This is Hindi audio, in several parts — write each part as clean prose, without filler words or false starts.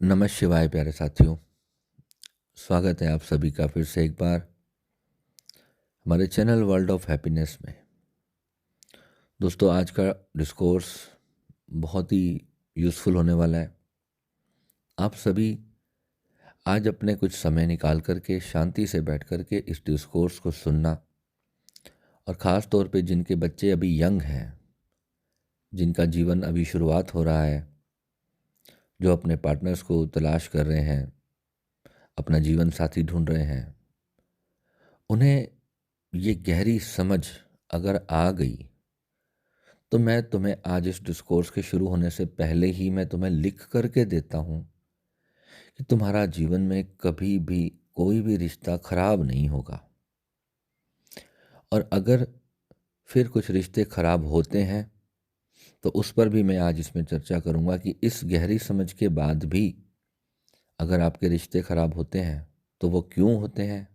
नमः शिवाय प्यारे साथियों। स्वागत है आप सभी का फिर से एक बार हमारे चैनल वर्ल्ड ऑफ हैप्पीनेस में। दोस्तों, आज का डिस्कोर्स बहुत ही यूज़फुल होने वाला है। आप सभी आज अपने कुछ समय निकाल करके शांति से बैठ करके इस डिस्कोर्स को सुनना, और ख़ास तौर पे जिनके बच्चे अभी यंग हैं, जिनका जीवन अभी शुरुआत हो रहा है, जो अपने पार्टनर्स को तलाश कर रहे हैं, अपना जीवन साथी ढूंढ रहे हैं, उन्हें ये गहरी समझ अगर आ गई तो मैं तुम्हें आज इस डिस्कोर्स के शुरू होने से पहले ही मैं तुम्हें लिख करके देता हूँ कि तुम्हारा जीवन में कभी भी कोई भी रिश्ता खराब नहीं होगा। और अगर फिर कुछ रिश्ते खराब होते हैं तो उस पर भी मैं आज इसमें चर्चा करूँगा कि इस गहरी समझ के बाद भी अगर आपके रिश्ते खराब होते हैं तो वो क्यों होते हैं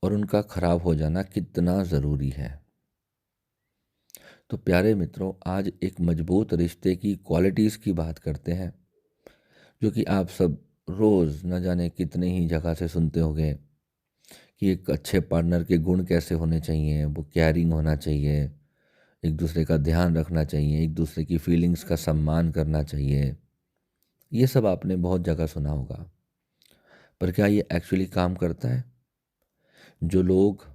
और उनका खराब हो जाना कितना ज़रूरी है। तो प्यारे मित्रों, आज एक मजबूत रिश्ते की क्वालिटीज़ की बात करते हैं, जो कि आप सब रोज़ न जाने कितने ही जगह से सुनते होंगे कि एक अच्छे पार्टनर के गुण कैसे होने चाहिए। वो केयरिंग होना चाहिए, एक दूसरे का ध्यान रखना चाहिए, एक दूसरे की फीलिंग्स का सम्मान करना चाहिए। ये सब आपने बहुत जगह सुना होगा, पर क्या ये एक्चुअली काम करता है? जो लोग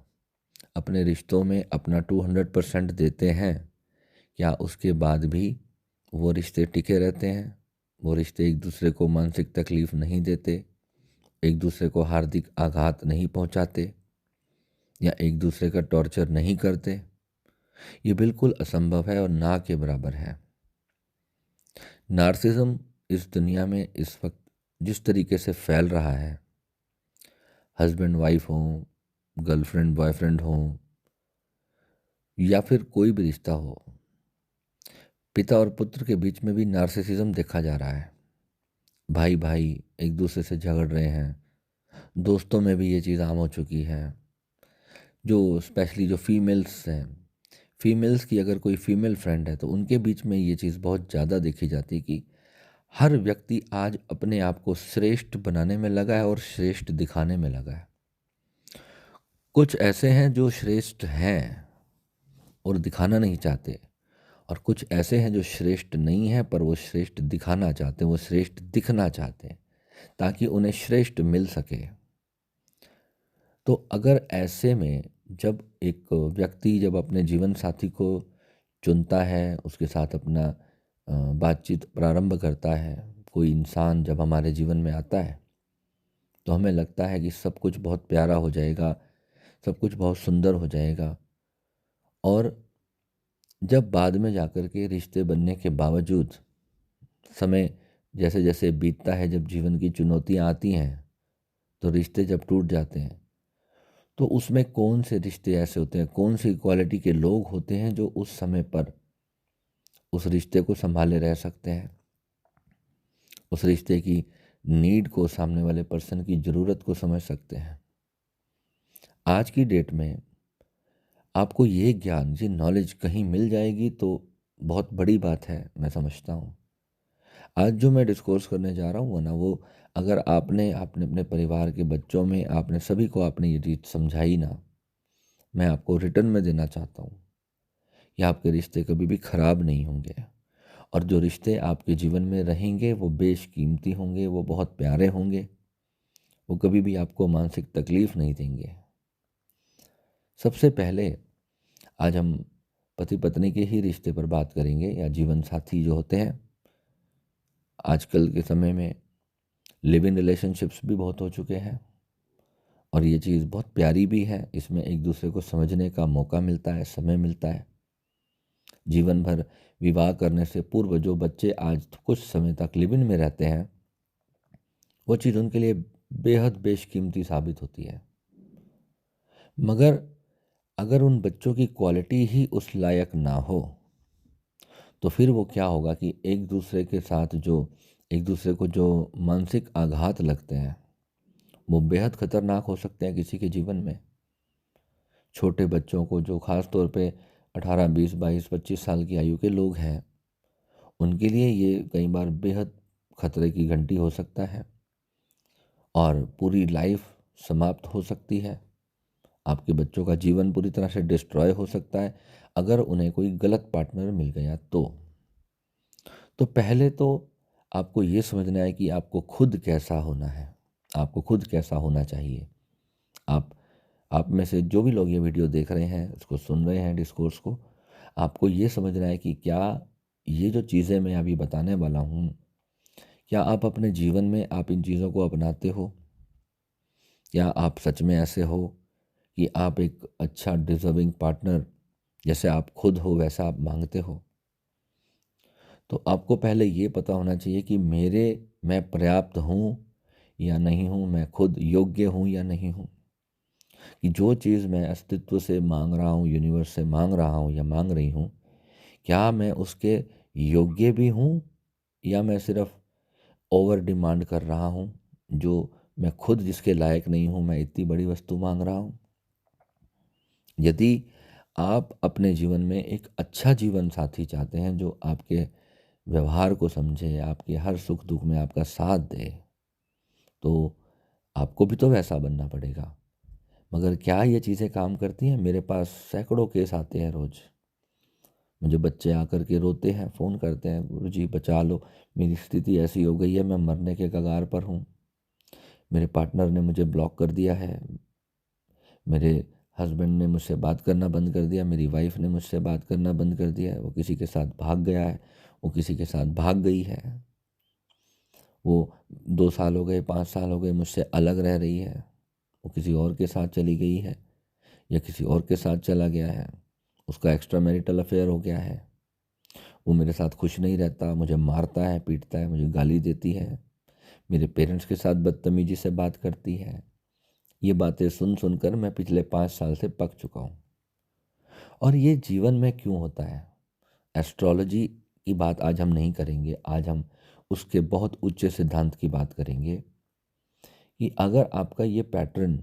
अपने रिश्तों में अपना 200% देते हैं, क्या उसके बाद भी वो रिश्ते टिके रहते हैं? वो रिश्ते एक दूसरे को मानसिक तकलीफ़ नहीं देते, एक दूसरे को हार्दिक आघात नहीं पहुंचाते, या एक दूसरे का टॉर्चर नहीं करते? ये बिल्कुल असंभव है और ना के बराबर है। नार्सिज्म इस दुनिया में इस वक्त जिस तरीके से फैल रहा है, हस्बैंड वाइफ हों, गर्लफ्रेंड बॉयफ्रेंड हों, या फिर कोई भी रिश्ता हो, पिता और पुत्र के बीच में भी नार्सिसिज्म देखा जा रहा है। भाई भाई एक दूसरे से झगड़ रहे हैं, दोस्तों में भी ये चीज़ आम हो चुकी है। जो स्पेशली जो फीमेल्स हैं, फीमेल्स की अगर कोई फीमेल फ्रेंड है तो उनके बीच में ये चीज़ बहुत ज़्यादा देखी जाती है कि हर व्यक्ति आज अपने आप को श्रेष्ठ बनाने में लगा है और श्रेष्ठ दिखाने में लगा है। कुछ ऐसे हैं जो श्रेष्ठ हैं और दिखाना नहीं चाहते, और कुछ ऐसे हैं जो श्रेष्ठ नहीं हैं पर वो श्रेष्ठ दिखाना चाहते हैं, वो श्रेष्ठ दिखना चाहते हैं ताकि उन्हें श्रेष्ठ मिल सके। तो अगर ऐसे में जब एक व्यक्ति जब अपने जीवन साथी को चुनता है, उसके साथ अपना बातचीत प्रारंभ करता है, कोई इंसान जब हमारे जीवन में आता है तो हमें लगता है कि सब कुछ बहुत प्यारा हो जाएगा, सब कुछ बहुत सुंदर हो जाएगा। और जब बाद में जाकर के रिश्ते बनने के बावजूद समय जैसे जैसे बीतता है, जब जीवन की चुनौतियाँ आती हैं, तो रिश्ते जब टूट जाते हैं तो उसमें कौन से रिश्ते ऐसे होते हैं, कौन सी क्वालिटी के लोग होते हैं जो उस समय पर उस रिश्ते को संभाले रह सकते हैं, उस रिश्ते की नीड को, सामने वाले पर्सन की ज़रूरत को समझ सकते हैं। आज की डेट में आपको ये ज्ञान, ये नॉलेज कहीं मिल जाएगी तो बहुत बड़ी बात है, मैं समझता हूँ। आज जो मैं डिस्कोर्स करने जा रहा हूँ ना, वो अगर आपने आपने अपने परिवार के बच्चों में आपने सभी को आपने ये चीज़ समझाई ना, मैं आपको रिटर्न में देना चाहता हूँ कि आपके रिश्ते कभी भी ख़राब नहीं होंगे, और जो रिश्ते आपके जीवन में रहेंगे वो बेशकीमती होंगे, वो बहुत प्यारे होंगे, वो कभी भी आपको मानसिक तकलीफ़ नहीं देंगे। सबसे पहले आज हम पति पत्नी के ही रिश्ते पर बात करेंगे, या जीवन साथी जो होते हैं। आजकल के समय में लिव इन रिलेशनशिप्स भी बहुत हो चुके हैं, और ये चीज़ बहुत प्यारी भी है। इसमें एक दूसरे को समझने का मौका मिलता है, समय मिलता है। जीवन भर विवाह करने से पूर्व जो बच्चे आज कुछ समय तक लिव इन में रहते हैं, वो चीज़ उनके लिए बेहद बेशकीमती साबित होती है। मगर अगर उन बच्चों की क्वालिटी ही उस लायक ना हो तो फिर वो क्या होगा कि एक दूसरे के साथ जो एक दूसरे को जो मानसिक आघात लगते हैं वो बेहद खतरनाक हो सकते हैं किसी के जीवन में। छोटे बच्चों को, जो ख़ास तौर पे 18, 20, 22, 25 साल की आयु के लोग हैं, उनके लिए ये कई बार बेहद खतरे की घंटी हो सकता है और पूरी लाइफ समाप्त हो सकती है। आपके बच्चों का जीवन पूरी तरह से डिस्ट्रॉय हो सकता है अगर उन्हें कोई गलत पार्टनर मिल गया तो पहले तो आपको ये समझना है कि आपको खुद कैसा होना है, आपको खुद कैसा होना चाहिए। आप आप में से जो भी लोग ये वीडियो देख रहे हैं, इसको सुन रहे हैं डिस्कोर्स को, आपको ये समझना है कि क्या ये जो चीज़ें मैं अभी बताने वाला हूँ, क्या आप अपने जीवन में आप इन चीज़ों को अपनाते हो? क्या आप सच में ऐसे हो कि आप एक अच्छा डिज़र्विंग पार्टनर जैसे आप खुद हो वैसा आप माँगते हो? तो आपको पहले ये पता होना चाहिए कि मैं पर्याप्त हूँ या नहीं हूँ, मैं खुद योग्य हूँ या नहीं हूँ। कि जो चीज़ मैं अस्तित्व से माँग रहा हूँ, यूनिवर्स से माँग रहा हूँ या माँग रही हूँ, क्या मैं उसके योग्य भी हूँ या मैं सिर्फ़ ओवर डिमांड कर रहा हूँ, जो मैं खुद जिसके लायक नहीं हूँ, मैं इतनी बड़ी वस्तु माँग रहा हूँ। यदि आप अपने जीवन में एक अच्छा जीवन साथी चाहते हैं जो आपके व्यवहार को समझे, आपके हर सुख-दुःख में आपका साथ दे, तो आपको भी तो वैसा बनना पड़ेगा। मगर क्या ये चीज़ें काम करती हैं? मेरे पास सैकड़ों केस आते हैं रोज़। मुझे बच्चे आकर के रोते हैं, फ़ोन करते हैं, गुरुजी बचा लो, मेरी स्थिति ऐसी हो गई है, मैं मरने के कगार पर हूँ। मेरे पार्टनर ने मुझे ब्लॉक कर दिया है, मेरे हस्बैंड ने मुझसे बात करना बंद कर दिया, मेरी वाइफ़ ने मुझसे बात करना बंद कर दिया है, वो किसी के साथ भाग गया है, वो किसी के साथ भाग गई है, वो 2 साल हो गए, 5 साल हो गए मुझसे अलग रह रही है, वो किसी और के साथ चली गई है या किसी और के साथ चला गया है, उसका एक्स्ट्रा मैरिटल अफेयर हो गया है, वो मेरे साथ खुश नहीं रहता, मुझे मारता है, पीटता है, मुझे गाली देती है, मेरे पेरेंट्स के साथ बदतमीज़ी से बात करती है। ये बातें सुन सुनकर मैं पिछले 5 साल से पक चुका हूँ। और ये जीवन में क्यों होता है? एस्ट्रोलॉजी की बात आज हम नहीं करेंगे, आज हम उसके बहुत उच्च सिद्धांत की बात करेंगे कि अगर आपका ये पैटर्न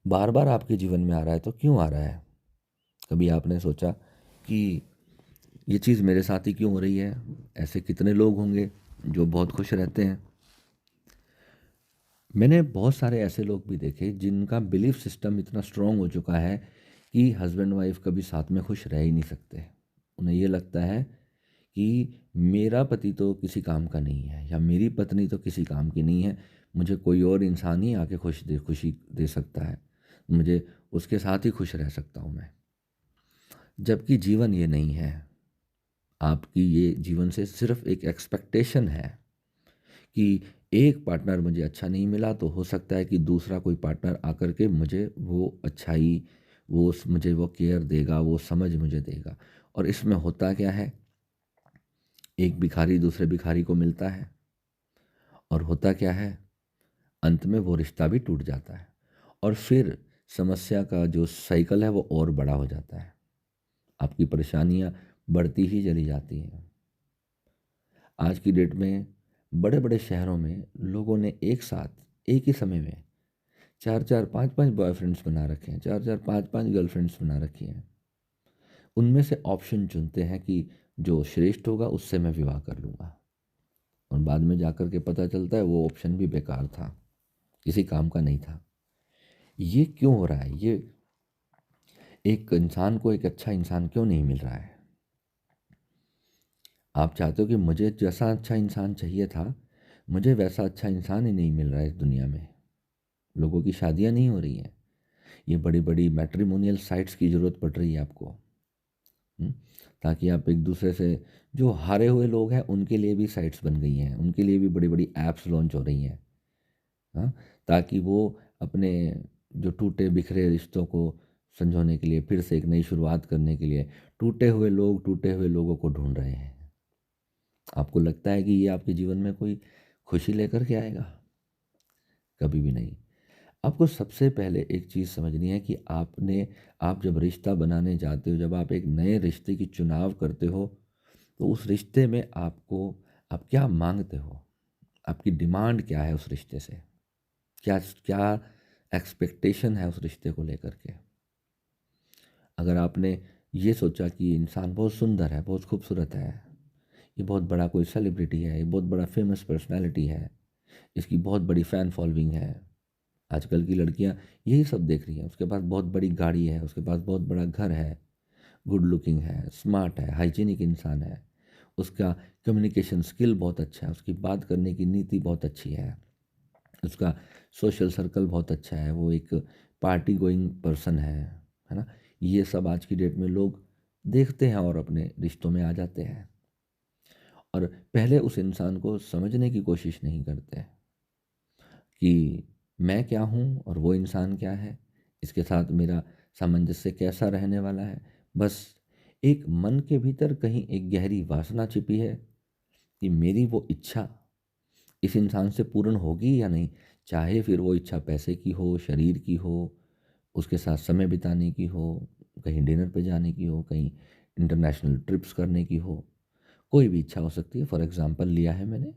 बार-बार आपके जीवन में आ रहा है तो क्यों आ रहा है? कभी आपने सोचा कि ये चीज़ मेरे साथ ही क्यों हो रही है? ऐसे कितने लोग होंगे जो बहुत खुश रहते हैं? मैंने बहुत सारे ऐसे लोग भी देखे जिनका बिलीफ सिस्टम इतना स्ट्रॉन्ग हो चुका है कि हस्बैंड वाइफ कभी साथ में खुश रह ही नहीं सकते। उन्हें ये लगता है कि मेरा पति तो किसी काम का नहीं है या मेरी पत्नी तो किसी काम की नहीं है, मुझे कोई और इंसान ही आके खुशी दे सकता है, मुझे उसके साथ ही खुश रह सकता हूँ मैं। जबकि जीवन ये नहीं है। आपकी ये जीवन से सिर्फ़ एक एक्सपेक्टेशन है कि एक पार्टनर मुझे अच्छा नहीं मिला तो हो सकता है कि दूसरा कोई पार्टनर आकर के मुझे वो अच्छाई, मुझे वो केयर देगा, वो समझ मुझे देगा। और इसमें होता क्या है, एक भिखारी दूसरे भिखारी को मिलता है और होता क्या है, अंत में वो रिश्ता भी टूट जाता है और फिर समस्या का जो साइकिल है वो और बड़ा हो जाता है। आपकी परेशानियाँ बढ़ती ही चली जाती हैं। आज की डेट में बड़े-बड़े शहरों में लोगों ने एक साथ, एक ही समय में 4-4 5-5 बॉयफ्रेंड्स बना रखे हैं, 4-4 5-5 गर्लफ्रेंड्स बना रखी हैं। उनमें से ऑप्शन चुनते हैं कि जो श्रेष्ठ होगा उससे मैं विवाह कर लूँगा और बाद में जाकर के पता चलता है वो ऑप्शन भी बेकार था, किसी काम का नहीं था। ये क्यों हो रहा है? ये एक इंसान को एक अच्छा इंसान क्यों नहीं मिल रहा है? आप चाहते हो कि मुझे जैसा अच्छा इंसान चाहिए था, मुझे वैसा अच्छा इंसान ही नहीं मिल रहा है इस दुनिया में। लोगों की शादियाँ नहीं हो रही हैं। ये बड़ी-बड़ी मैट्रिमोनियल साइट्स की ज़रूरत पड़ रही है आपको। हुँ? ताकि आप एक-दूसरे से जो हारे हुए लोग हैं, उनके लिए भी साइट्स बन गई हैं। उनके लिए भी बड़ी-बड़ी ऐप्स लॉन्च हो रही हैं। हाँ? ताकि वो अपने जो टूटे-बिखरे रिश्तों को संजोने के लिए, फिर से एक नई शुरुआत करने के लिए, टूटे हुए लोग, टूटे हुए लोगों को ढूँढ रहे हैं। आपको लगता है कि ये आपके जीवन में कोई खुशी लेकर के आएगा? कभी भी नहीं। आपको सबसे पहले एक चीज़ समझनी है कि आप जब रिश्ता बनाने जाते हो, जब आप एक नए रिश्ते की चुनाव करते हो, तो उस रिश्ते में आप क्या माँगते हो? आपकी डिमांड क्या है उस रिश्ते से? क्या क्या एक्सपेक्टेशन है उस रिश्ते को लेकर के? अगर आपने ये सोचा कि इंसान बहुत सुंदर है, बहुत खूबसूरत है, ये बहुत बड़ा कोई सेलिब्रिटी है, ये बहुत बड़ा फेमस पर्सनैलिटी है, इसकी बहुत बड़ी फ़ैन फॉलोइंग है। आजकल की लड़कियां यही सब देख रही हैं। उसके पास बहुत बड़ी गाड़ी है, उसके पास बहुत बड़ा घर है, गुड लुकिंग है, स्मार्ट है, हाइजीनिक इंसान है, उसका कम्युनिकेशन स्किल बहुत अच्छा है, उसकी बात करने की नीति बहुत अच्छी है, उसका सोशल सर्कल बहुत अच्छा है, वो एक पार्टी गोइंग पर्सन है ना। ये सब आज की डेट में लोग देखते हैं और अपने रिश्तों में आ जाते हैं, और पहले उस इंसान को समझने की कोशिश नहीं करते कि मैं क्या हूँ और वो इंसान क्या है, इसके साथ मेरा सामंजस्य कैसा रहने वाला है। बस एक मन के भीतर कहीं एक गहरी वासना छिपी है कि मेरी वो इच्छा इस इंसान से पूर्ण होगी या नहीं, चाहे फिर वो इच्छा पैसे की हो, शरीर की हो, उसके साथ समय बिताने की हो, कहीं डिनर पे जाने की हो, कहीं इंटरनेशनल ट्रिप्स करने की हो, कोई भी इच्छा हो सकती है। फॉर एग्जांपल लिया है मैंने।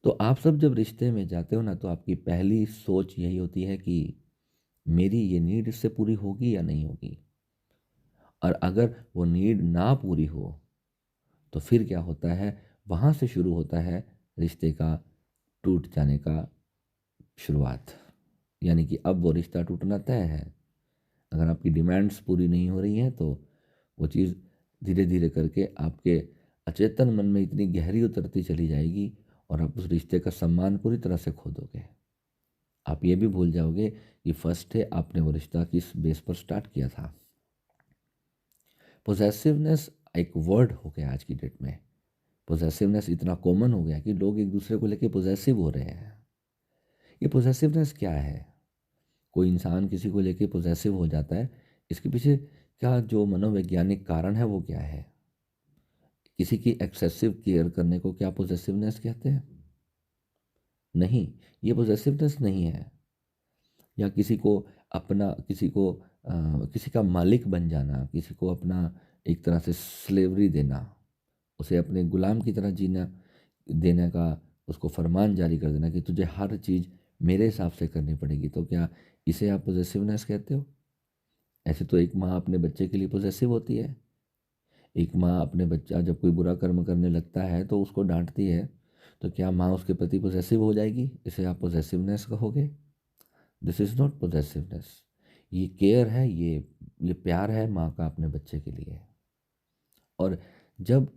तो आप सब जब रिश्ते में जाते हो ना, तो आपकी पहली सोच यही होती है कि मेरी ये नीड इससे पूरी होगी या नहीं होगी। और अगर वो नीड ना पूरी हो तो फिर क्या होता है, वहाँ से शुरू होता है रिश्ते का टूट जाने का शुरुआत। यानी कि अब वो रिश्ता टूटना तय है। अगर आपकी डिमांड्स पूरी नहीं हो रही हैं तो वो चीज़ धीरे धीरे करके आपके अचेतन मन में इतनी गहरी उतरती चली जाएगी, और आप उस रिश्ते का सम्मान पूरी तरह से खो दोगे। आप ये भी भूल जाओगे कि फर्स्ट डे आपने वो रिश्ता किस बेस पर स्टार्ट किया था। पोजेसिवनेस एक वर्ड हो गया आज की डेट में। पोजेसिवनेस इतना कॉमन हो गया कि लोग एक दूसरे को लेके पोजेसिव हो रहे हैं। ये पोजेसिवनेस क्या है? कोई इंसान किसी को लेके पोजेसिव हो जाता है, इसके पीछे क्या जो मनोवैज्ञानिक कारण है वो क्या है? किसी की एक्सेसिव केयर करने को क्या पोजेसिवनेस कहते हैं? नहीं, ये पोजेसिवनेस नहीं है। या किसी को अपना, किसी का मालिक बन जाना, किसी को अपना एक तरह से स्लेवरी देना, उसे अपने गुलाम की तरह जीना देने का, उसको फरमान जारी कर देना कि तुझे हर चीज़ मेरे हिसाब से करनी पड़ेगी, तो क्या इसे आप पोजेसिवनेस कहते हो? ऐसे तो एक माँ अपने बच्चे के लिए पोजेसिव होती है। एक माँ अपने बच्चा जब कोई बुरा कर्म करने लगता है तो उसको डांटती है, तो क्या माँ उसके प्रति पोजेसिव हो जाएगी? इसे आप पोजेसिवनेस कहोगे? This is not possessiveness. ये केयर है, ये प्यार है माँ का अपने बच्चे के लिए। और जब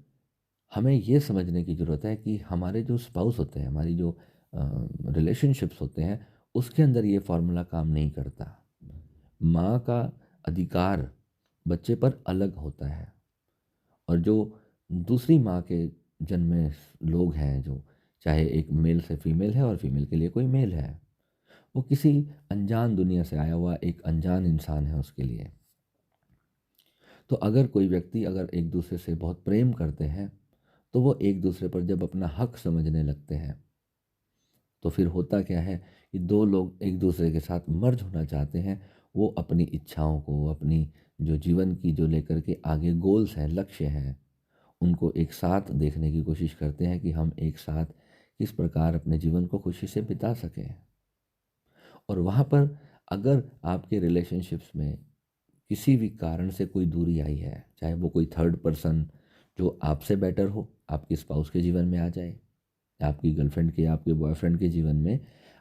हमें ये समझने की ज़रूरत है कि हमारे जो स्पाउस होते हैं, हमारी जो रिलेशनशिप्स होते हैं, उसके अंदर ये फॉर्मूला काम नहीं करता। माँ का अधिकार बच्चे पर अलग होता है, और जो दूसरी माँ के जन्मे लोग हैं, जो चाहे एक मेल से फीमेल है और फीमेल के लिए कोई मेल है, वो किसी अनजान दुनिया से आया हुआ एक अनजान इंसान है उसके लिए। तो अगर कोई व्यक्ति अगर एक दूसरे से बहुत प्रेम करते हैं, तो वो एक दूसरे पर जब अपना हक समझने लगते हैं, तो फिर होता क्या है कि दो लोग एक दूसरे के साथ मर्ज होना चाहते हैं। वो अपनी इच्छाओं को, अपनी जो जीवन की जो लेकर के आगे गोल्स हैं, लक्ष्य हैं, उनको एक साथ देखने की कोशिश करते हैं कि हम एक साथ किस प्रकार अपने जीवन को खुशी से बिता सकें। और वहाँ पर अगर आपके रिलेशनशिप्स में किसी भी कारण से कोई दूरी आई है, चाहे वो कोई थर्ड पर्सन जो आपसे बेटर हो आपके स्पाउस के जीवन में आ जाए, आपकी गर्लफ्रेंड के, आपके बॉयफ्रेंड के जीवन में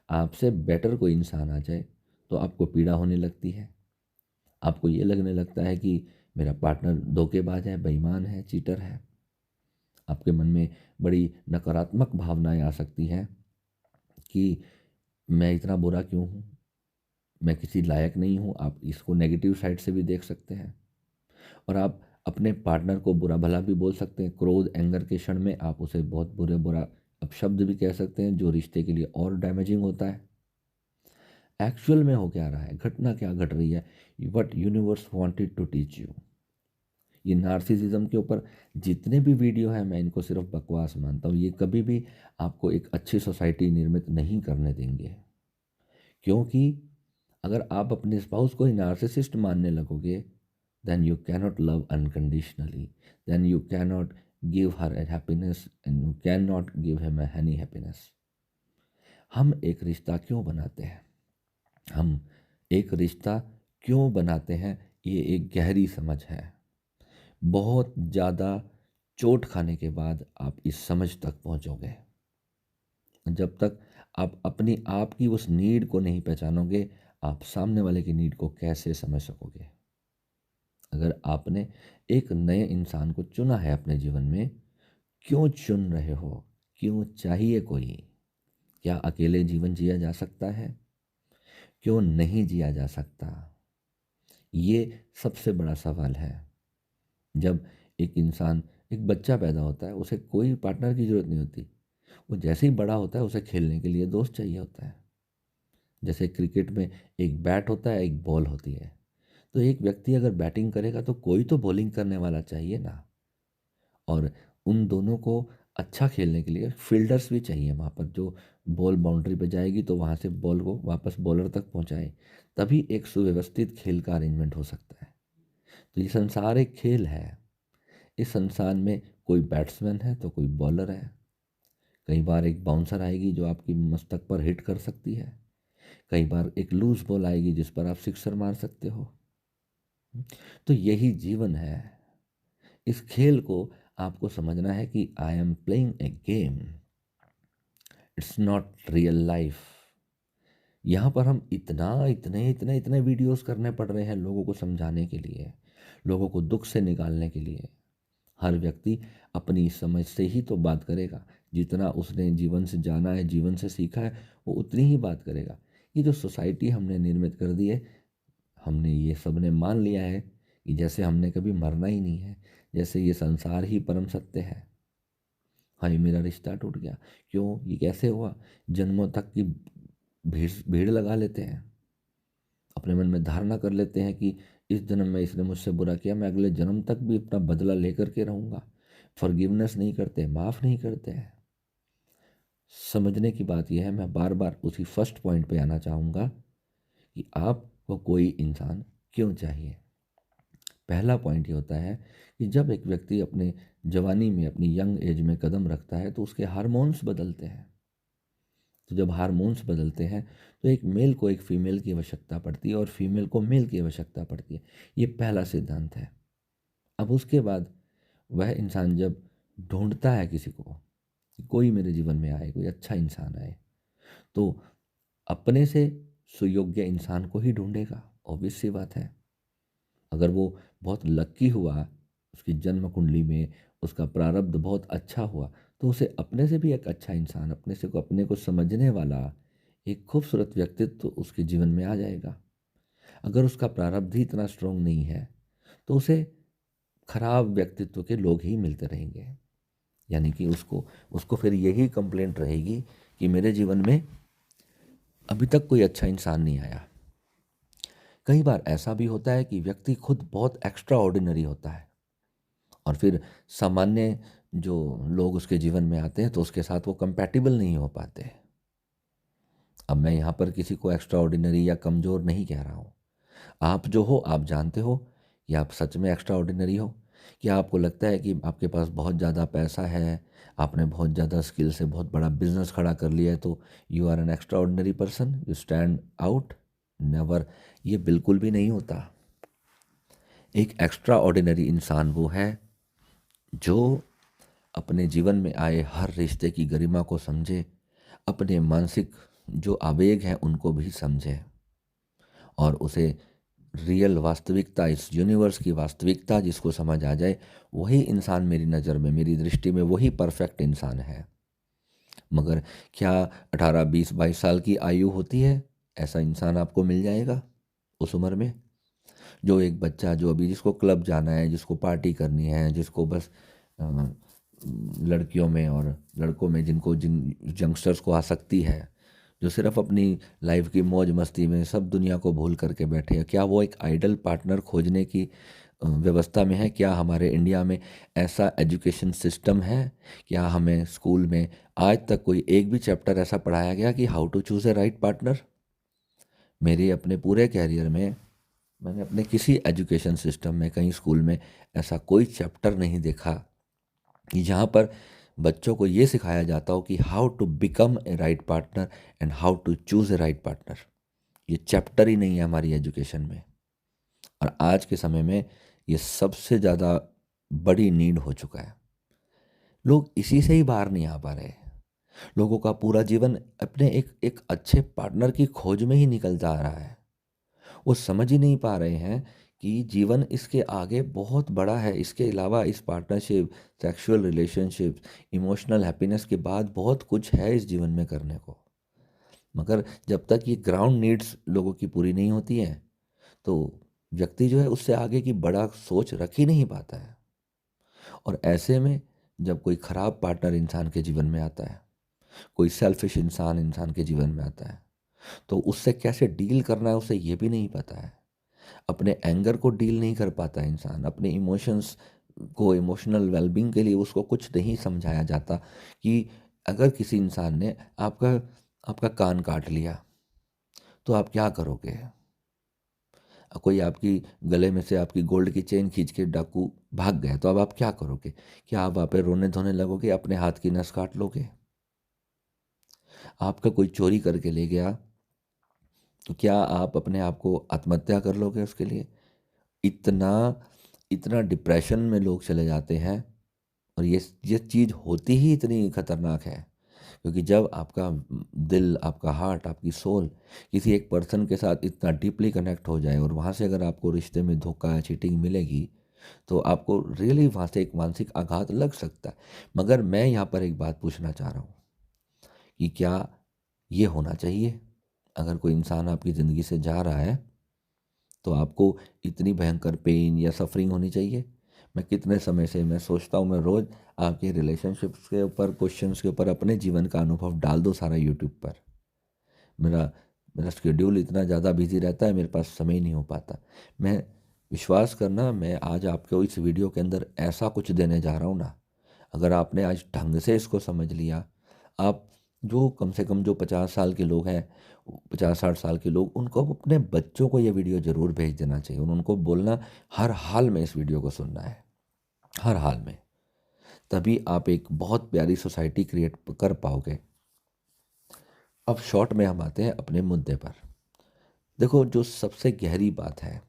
आपसे बेटर कोई इंसान आ जाए, तो आपको पीड़ा होने लगती है। आपको ये लगने लगता है कि मेरा पार्टनर धोखेबाज है, बेईमान है, चीटर है। आपके मन में बड़ी नकारात्मक भावनाएं आ सकती हैं कि मैं इतना बुरा क्यों हूँ, मैं किसी लायक नहीं हूँ। आप इसको नेगेटिव साइड से भी देख सकते हैं, और आप अपने पार्टनर को बुरा भला भी बोल सकते हैं। क्रोध, एंगर के क्षण में आप उसे बहुत बुरा अपशब्द भी कह सकते हैं, जो रिश्ते के लिए और डैमेजिंग होता है। एक्चुअल में हो क्या रहा है, घटना क्या घट रही है, what universe wanted to teach you. ये नार्सिसिज्म के ऊपर जितने भी वीडियो हैं, मैं इनको सिर्फ बकवास मानता हूँ। ये कभी भी आपको एक अच्छी सोसाइटी निर्मित नहीं करने देंगे, क्योंकि अगर आप अपने स्पाउस को ही नार्सिसिस्ट मानने लगोगे, then you cannot love unconditionally, then you cannot give her a happiness and you cannot give him a any happiness। हम एक रिश्ता क्यों बनाते हैं, हम एक रिश्ता क्यों बनाते हैं, ये एक गहरी समझ है। बहुत ज़्यादा चोट खाने के बाद आप इस समझ तक पहुंचोगे। जब तक आप अपनी आप की उस नीड को नहीं पहचानोगे, आप सामने वाले की नीड को कैसे समझ सकोगे? अगर आपने एक नए इंसान को चुना है अपने जीवन में, क्यों चुन रहे हो? क्यों चाहिए कोई? क्या अकेले जीवन जिया जा सकता है? क्यों नहीं जिया जा सकता? ये सबसे बड़ा सवाल है। जब एक इंसान, एक बच्चा पैदा होता है, उसे कोई पार्टनर की ज़रूरत नहीं होती। वो जैसे ही बड़ा होता है, उसे खेलने के लिए दोस्त चाहिए होता है। जैसे क्रिकेट में एक बैट होता है, एक बॉल होती है। तो एक व्यक्ति अगर बैटिंग करेगा तो कोई तो बॉलिंग करने वाला चाहिए ना। और उन दोनों को अच्छा खेलने के लिए फील्डर्स भी चाहिए वहाँ पर, जो बॉल बाउंड्री पे जाएगी तो वहाँ से बॉल को वापस बॉलर तक पहुँचाए। तभी एक सुव्यवस्थित खेल का अरेंजमेंट हो सकता है। तो ये संसार एक खेल है। इस संसार में कोई बैट्समैन है तो कोई बॉलर है। कई बार एक बाउंसर आएगी जो आपकी मस्तक पर हिट कर सकती है। कई बार एक लूज बॉल आएगी जिस पर आप सिक्सर मार सकते हो। तो यही जीवन है। इस खेल को आपको समझना है कि I am playing a game, it's not real life. यहाँ पर हम इतने वीडियोस करने पड़ रहे हैं लोगों को समझाने के लिए, लोगों को दुख से निकालने के लिए। हर व्यक्ति अपनी समझ से ही तो बात करेगा। जितना उसने जीवन से जाना है, जीवन से सीखा है, वो उतनी ही बात करेगा। ये जो सोसाइटी हमने निर्मित कर दी है, हमने ये सब ने मान लिया है कि जैसे हमने कभी मरना ही नहीं है, जैसे ये संसार ही परम सत्य है। हाँ, ये मेरा रिश्ता टूट गया, क्यों, ये कैसे हुआ? जन्मों तक की भीड़ भीड़ लगा लेते हैं। अपने मन में धारणा कर लेते हैं कि इस जन्म में इसने मुझसे बुरा किया, मैं अगले जन्म तक भी अपना बदला लेकर के रहूँगा। फॉरगिवनेस नहीं करते, माफ़ नहीं करते हैं। समझने की बात यह है, मैं बार बार उसी फर्स्ट पॉइंट पे आना चाहूँगा कि आपको कोई इंसान क्यों चाहिए। पहला पॉइंट ये होता है कि जब एक व्यक्ति अपने जवानी में, अपनी यंग एज में कदम रखता है तो उसके हार्मोन्स बदलते हैं। तो जब हार्मोन्स बदलते हैं तो एक मेल को एक फीमेल की आवश्यकता पड़ती है और फीमेल को मेल की आवश्यकता पड़ती है। ये पहला सिद्धांत है। अब उसके बाद वह इंसान जब ढूंढता है किसी को, कि कोई मेरे जीवन में आए, कोई अच्छा इंसान आए, तो अपने से सुयोग्य इंसान को ही ढूंढेगा। ऑब्वियस सी बात है। अगर वो बहुत लक्की हुआ, उसकी जन्म कुंडली में उसका प्रारब्ध बहुत अच्छा हुआ, तो उसे अपने से भी एक अच्छा इंसान, अपने को समझने वाला एक खूबसूरत व्यक्तित्व तो उसके जीवन में आ जाएगा। अगर उसका प्रारब्ध ही इतना स्ट्रांग नहीं है तो उसे खराब व्यक्तित्व के लोग ही मिलते रहेंगे। यानी कि उसको उसको फिर यही कंप्लेंट रहेगी कि मेरे जीवन में अभी तक कोई अच्छा इंसान नहीं आया। कई बार ऐसा भी होता है कि व्यक्ति खुद बहुत एक्स्ट्रा ऑर्डिनरी होता है और फिर सामान्य जो लोग उसके जीवन में आते हैं तो उसके साथ वो कंपैटिबल नहीं हो पाते। अब मैं यहाँ पर किसी को एक्स्ट्रा ऑर्डिनरी या कमज़ोर नहीं कह रहा हूँ। आप जो हो, आप जानते हो कि आप सच में एक्स्ट्रा ऑर्डिनरी हो। क्या आपको लगता है कि आपके पास बहुत ज़्यादा पैसा है, आपने बहुत ज़्यादा स्किल से बहुत बड़ा बिजनेस खड़ा कर लिया है तो you are an extraordinary person, you stand out? Never. ये बिल्कुल भी नहीं होता। एक एक्स्ट्रा ऑर्डिनरी इंसान वो है जो अपने जीवन में आए हर रिश्ते की गरिमा को समझे, अपने मानसिक जो आवेग हैं उनको भी समझे और उसे रियल वास्तविकता, इस यूनिवर्स की वास्तविकता जिसको समझ आ जाए, वही इंसान मेरी नज़र में, मेरी दृष्टि में वही परफेक्ट इंसान है। मगर क्या 18, 20, 22 साल की आयु होती है ऐसा इंसान आपको मिल जाएगा उस उम्र में? जो एक बच्चा, जो अभी जिसको क्लब जाना है, जिसको पार्टी करनी है, जिसको बस अ, लड़कियों में और लड़कों में, जिन यंगस्टर्स को आसक्ति है, जो सिर्फ अपनी लाइफ की मौज मस्ती में सब दुनिया को भूल करके बैठे हैं, क्या वो एक आइडल पार्टनर खोजने की व्यवस्था में है? क्या हमारे इंडिया में ऐसा एजुकेशन सिस्टम है? क्या हमें स्कूल में आज तक कोई एक भी चैप्टर ऐसा पढ़ाया गया कि how to choose a right partner? मेरे अपने पूरे कैरियर में मैंने अपने किसी एजुकेशन सिस्टम में, कहीं स्कूल में ऐसा कोई चैप्टर नहीं देखा कि जहाँ पर बच्चों को ये सिखाया जाता हो कि how to become a right partner and how to choose a right partner. ये चैप्टर ही नहीं है हमारी एजुकेशन में। और आज के समय में ये सबसे ज़्यादा बड़ी नीड हो चुका है। लोग इसी से ही बाहर नहीं आ पा रहे। लोगों का पूरा जीवन अपने एक एक अच्छे पार्टनर की खोज में ही निकलता आ रहा है। वो समझ ही नहीं पा रहे हैं कि जीवन इसके आगे बहुत बड़ा है। इसके अलावा इस partnership, sexual relationship, emotional happiness के बाद बहुत कुछ है इस जीवन में करने को। मगर जब तक ये ग्राउंड नीड्स लोगों की पूरी नहीं होती हैं, तो व्यक्ति जो है उससे आगे की बड़ा सोच रख ही नहीं पाता है। और ऐसे में जब कोई ख़राब पार्टनर इंसान के जीवन में आता है, कोई सेल्फिश इंसान इंसान के जीवन में आता है, तो उससे कैसे डील करना है उसे ये भी नहीं पता है। अपने एंगर को डील नहीं कर पाता है इंसान, अपने इमोशंस को, इमोशनल वेलबींग के लिए उसको कुछ नहीं समझाया जाता कि अगर किसी इंसान ने आपका आपका कान काट लिया तो आप क्या करोगे। कोई आपकी गले में से आपकी गोल्ड की चेन खींच के डाकू भाग गया तो अब आप क्या करोगे। क्या आप वहाँ पे रोने धोने लगोगे, अपने हाथ की नस काट लोगे। आपका कोई चोरी करके ले गया तो क्या आप अपने आप को आत्महत्या कर लोगे उसके लिए। इतना इतना डिप्रेशन में लोग चले जाते हैं। और ये चीज़ होती ही इतनी खतरनाक है, क्योंकि जब आपका दिल, आपका हार्ट, आपकी सोल किसी एक पर्सन के साथ इतना डीपली कनेक्ट हो जाए और वहाँ से अगर आपको रिश्ते में धोखा या चीटिंग मिलेगी, तो आपको रियली वहाँ से एक मानसिक आघात लग सकता है। मगर मैं यहाँ पर एक बात पूछना चाह रहा हूँ कि क्या ये होना चाहिए। अगर कोई इंसान आपकी ज़िंदगी से जा रहा है तो आपको इतनी भयंकर पेन या सफरिंग होनी चाहिए। मैं कितने समय से मैं सोचता हूँ, मैं रोज़ आपके रिलेशनशिप्स के ऊपर, क्वेश्चंस के ऊपर अपने जीवन का अनुभव डाल दो सारा यूट्यूब पर। मेरा मेरा शेड्यूल इतना ज़्यादा बिजी रहता है, मेरे पास समय ही नहीं हो पाता। मैं, विश्वास करना, मैं आज आपको इस वीडियो के अंदर ऐसा कुछ देने जा रहा हूँ ना, अगर आपने आज ढंग से इसको समझ लिया, आप जो कम से कम जो 50 साल के लोग हैं, 50-60 साल के लोग, उनको अपने बच्चों को ये वीडियो ज़रूर भेज देना चाहिए। उनको बोलना हर हाल में इस वीडियो को सुनना है, हर हाल में। तभी आप एक बहुत प्यारी सोसाइटी क्रिएट कर पाओगे। अब शॉर्ट में हम आते हैं अपने मुद्दे पर। देखो, जो सबसे गहरी बात है,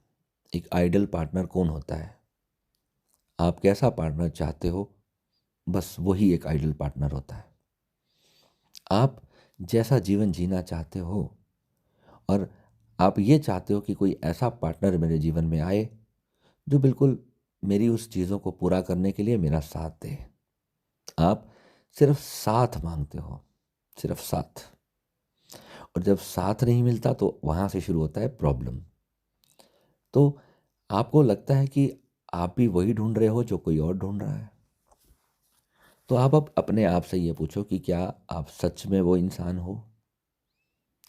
एक आइडियल पार्टनर कौन होता है। आप कैसा पार्टनर चाहते हो, बस वही एक आइडियल पार्टनर होता है। आप जैसा जीवन जीना चाहते हो और आप ये चाहते हो कि कोई ऐसा पार्टनर मेरे जीवन में आए जो बिल्कुल मेरी उस चीज़ों को पूरा करने के लिए मेरा साथ दे। आप सिर्फ साथ मांगते हो, सिर्फ साथ। और जब साथ नहीं मिलता तो वहाँ से शुरू होता है प्रॉब्लम। तो आपको लगता है कि आप भी वही ढूंढ रहे हो जो कोई और ढूंढ रहा है। तो आप अब अपने आप से ये पूछो कि क्या आप सच में वो इंसान हो।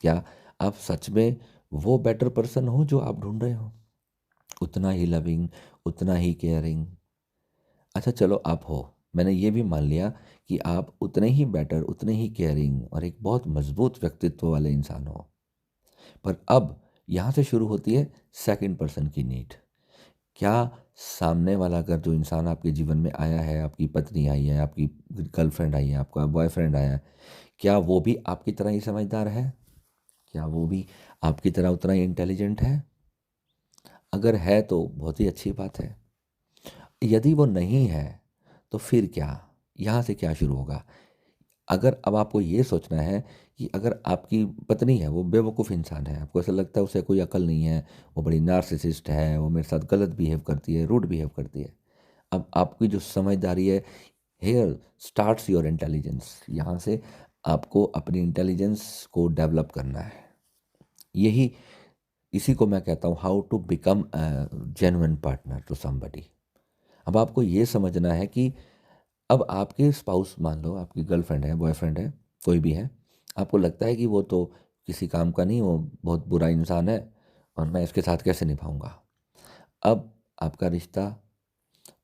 क्या आप सच में वो बेटर पर्सन हो जो आप ढूंढ रहे हो, उतना ही लविंग, उतना ही केयरिंग। अच्छा चलो, आप हो, मैंने ये भी मान लिया कि आप उतने ही बेटर, उतने ही केयरिंग और एक बहुत मजबूत व्यक्तित्व वाले इंसान हो। पर अब यहाँ से शुरू होती है सेकंड पर्सन की नीड। क्या सामने वाला, अगर जो इंसान आपके जीवन में आया है, आपकी पत्नी आई है, आपकी गर्लफ्रेंड आई है, आपका बॉयफ्रेंड आया है, क्या वो भी आपकी तरह ही समझदार है। क्या वो भी आपकी तरह उतना ही इंटेलिजेंट है। अगर है तो बहुत ही अच्छी बात है। यदि वो नहीं है तो फिर क्या, यहाँ से क्या शुरू होगा। अगर अब आपको ये सोचना है कि अगर आपकी पत्नी है, वो बेवकूफ़ इंसान है, आपको ऐसा लगता है उसे कोई अकल नहीं है, वो बड़ी नार्सिसिस्ट है, वो मेरे साथ गलत बिहेव करती है, रूड बिहेव करती है। अब आपकी जो समझदारी है, हेयर स्टार्ट्स योर इंटेलिजेंस। यहाँ से आपको अपनी इंटेलिजेंस को डेवलप करना है। यही, इसी को मैं कहता हूँ how to become a genuine partner to somebody. अब आपको ये समझना है कि अब आपके स्पाउस, मान लो आपकी गर्लफ्रेंड है, बॉयफ्रेंड है, कोई भी है, आपको लगता है कि वो तो किसी काम का नहीं, वो बहुत बुरा इंसान है और मैं इसके साथ कैसे निभाऊंगा। अब आपका रिश्ता,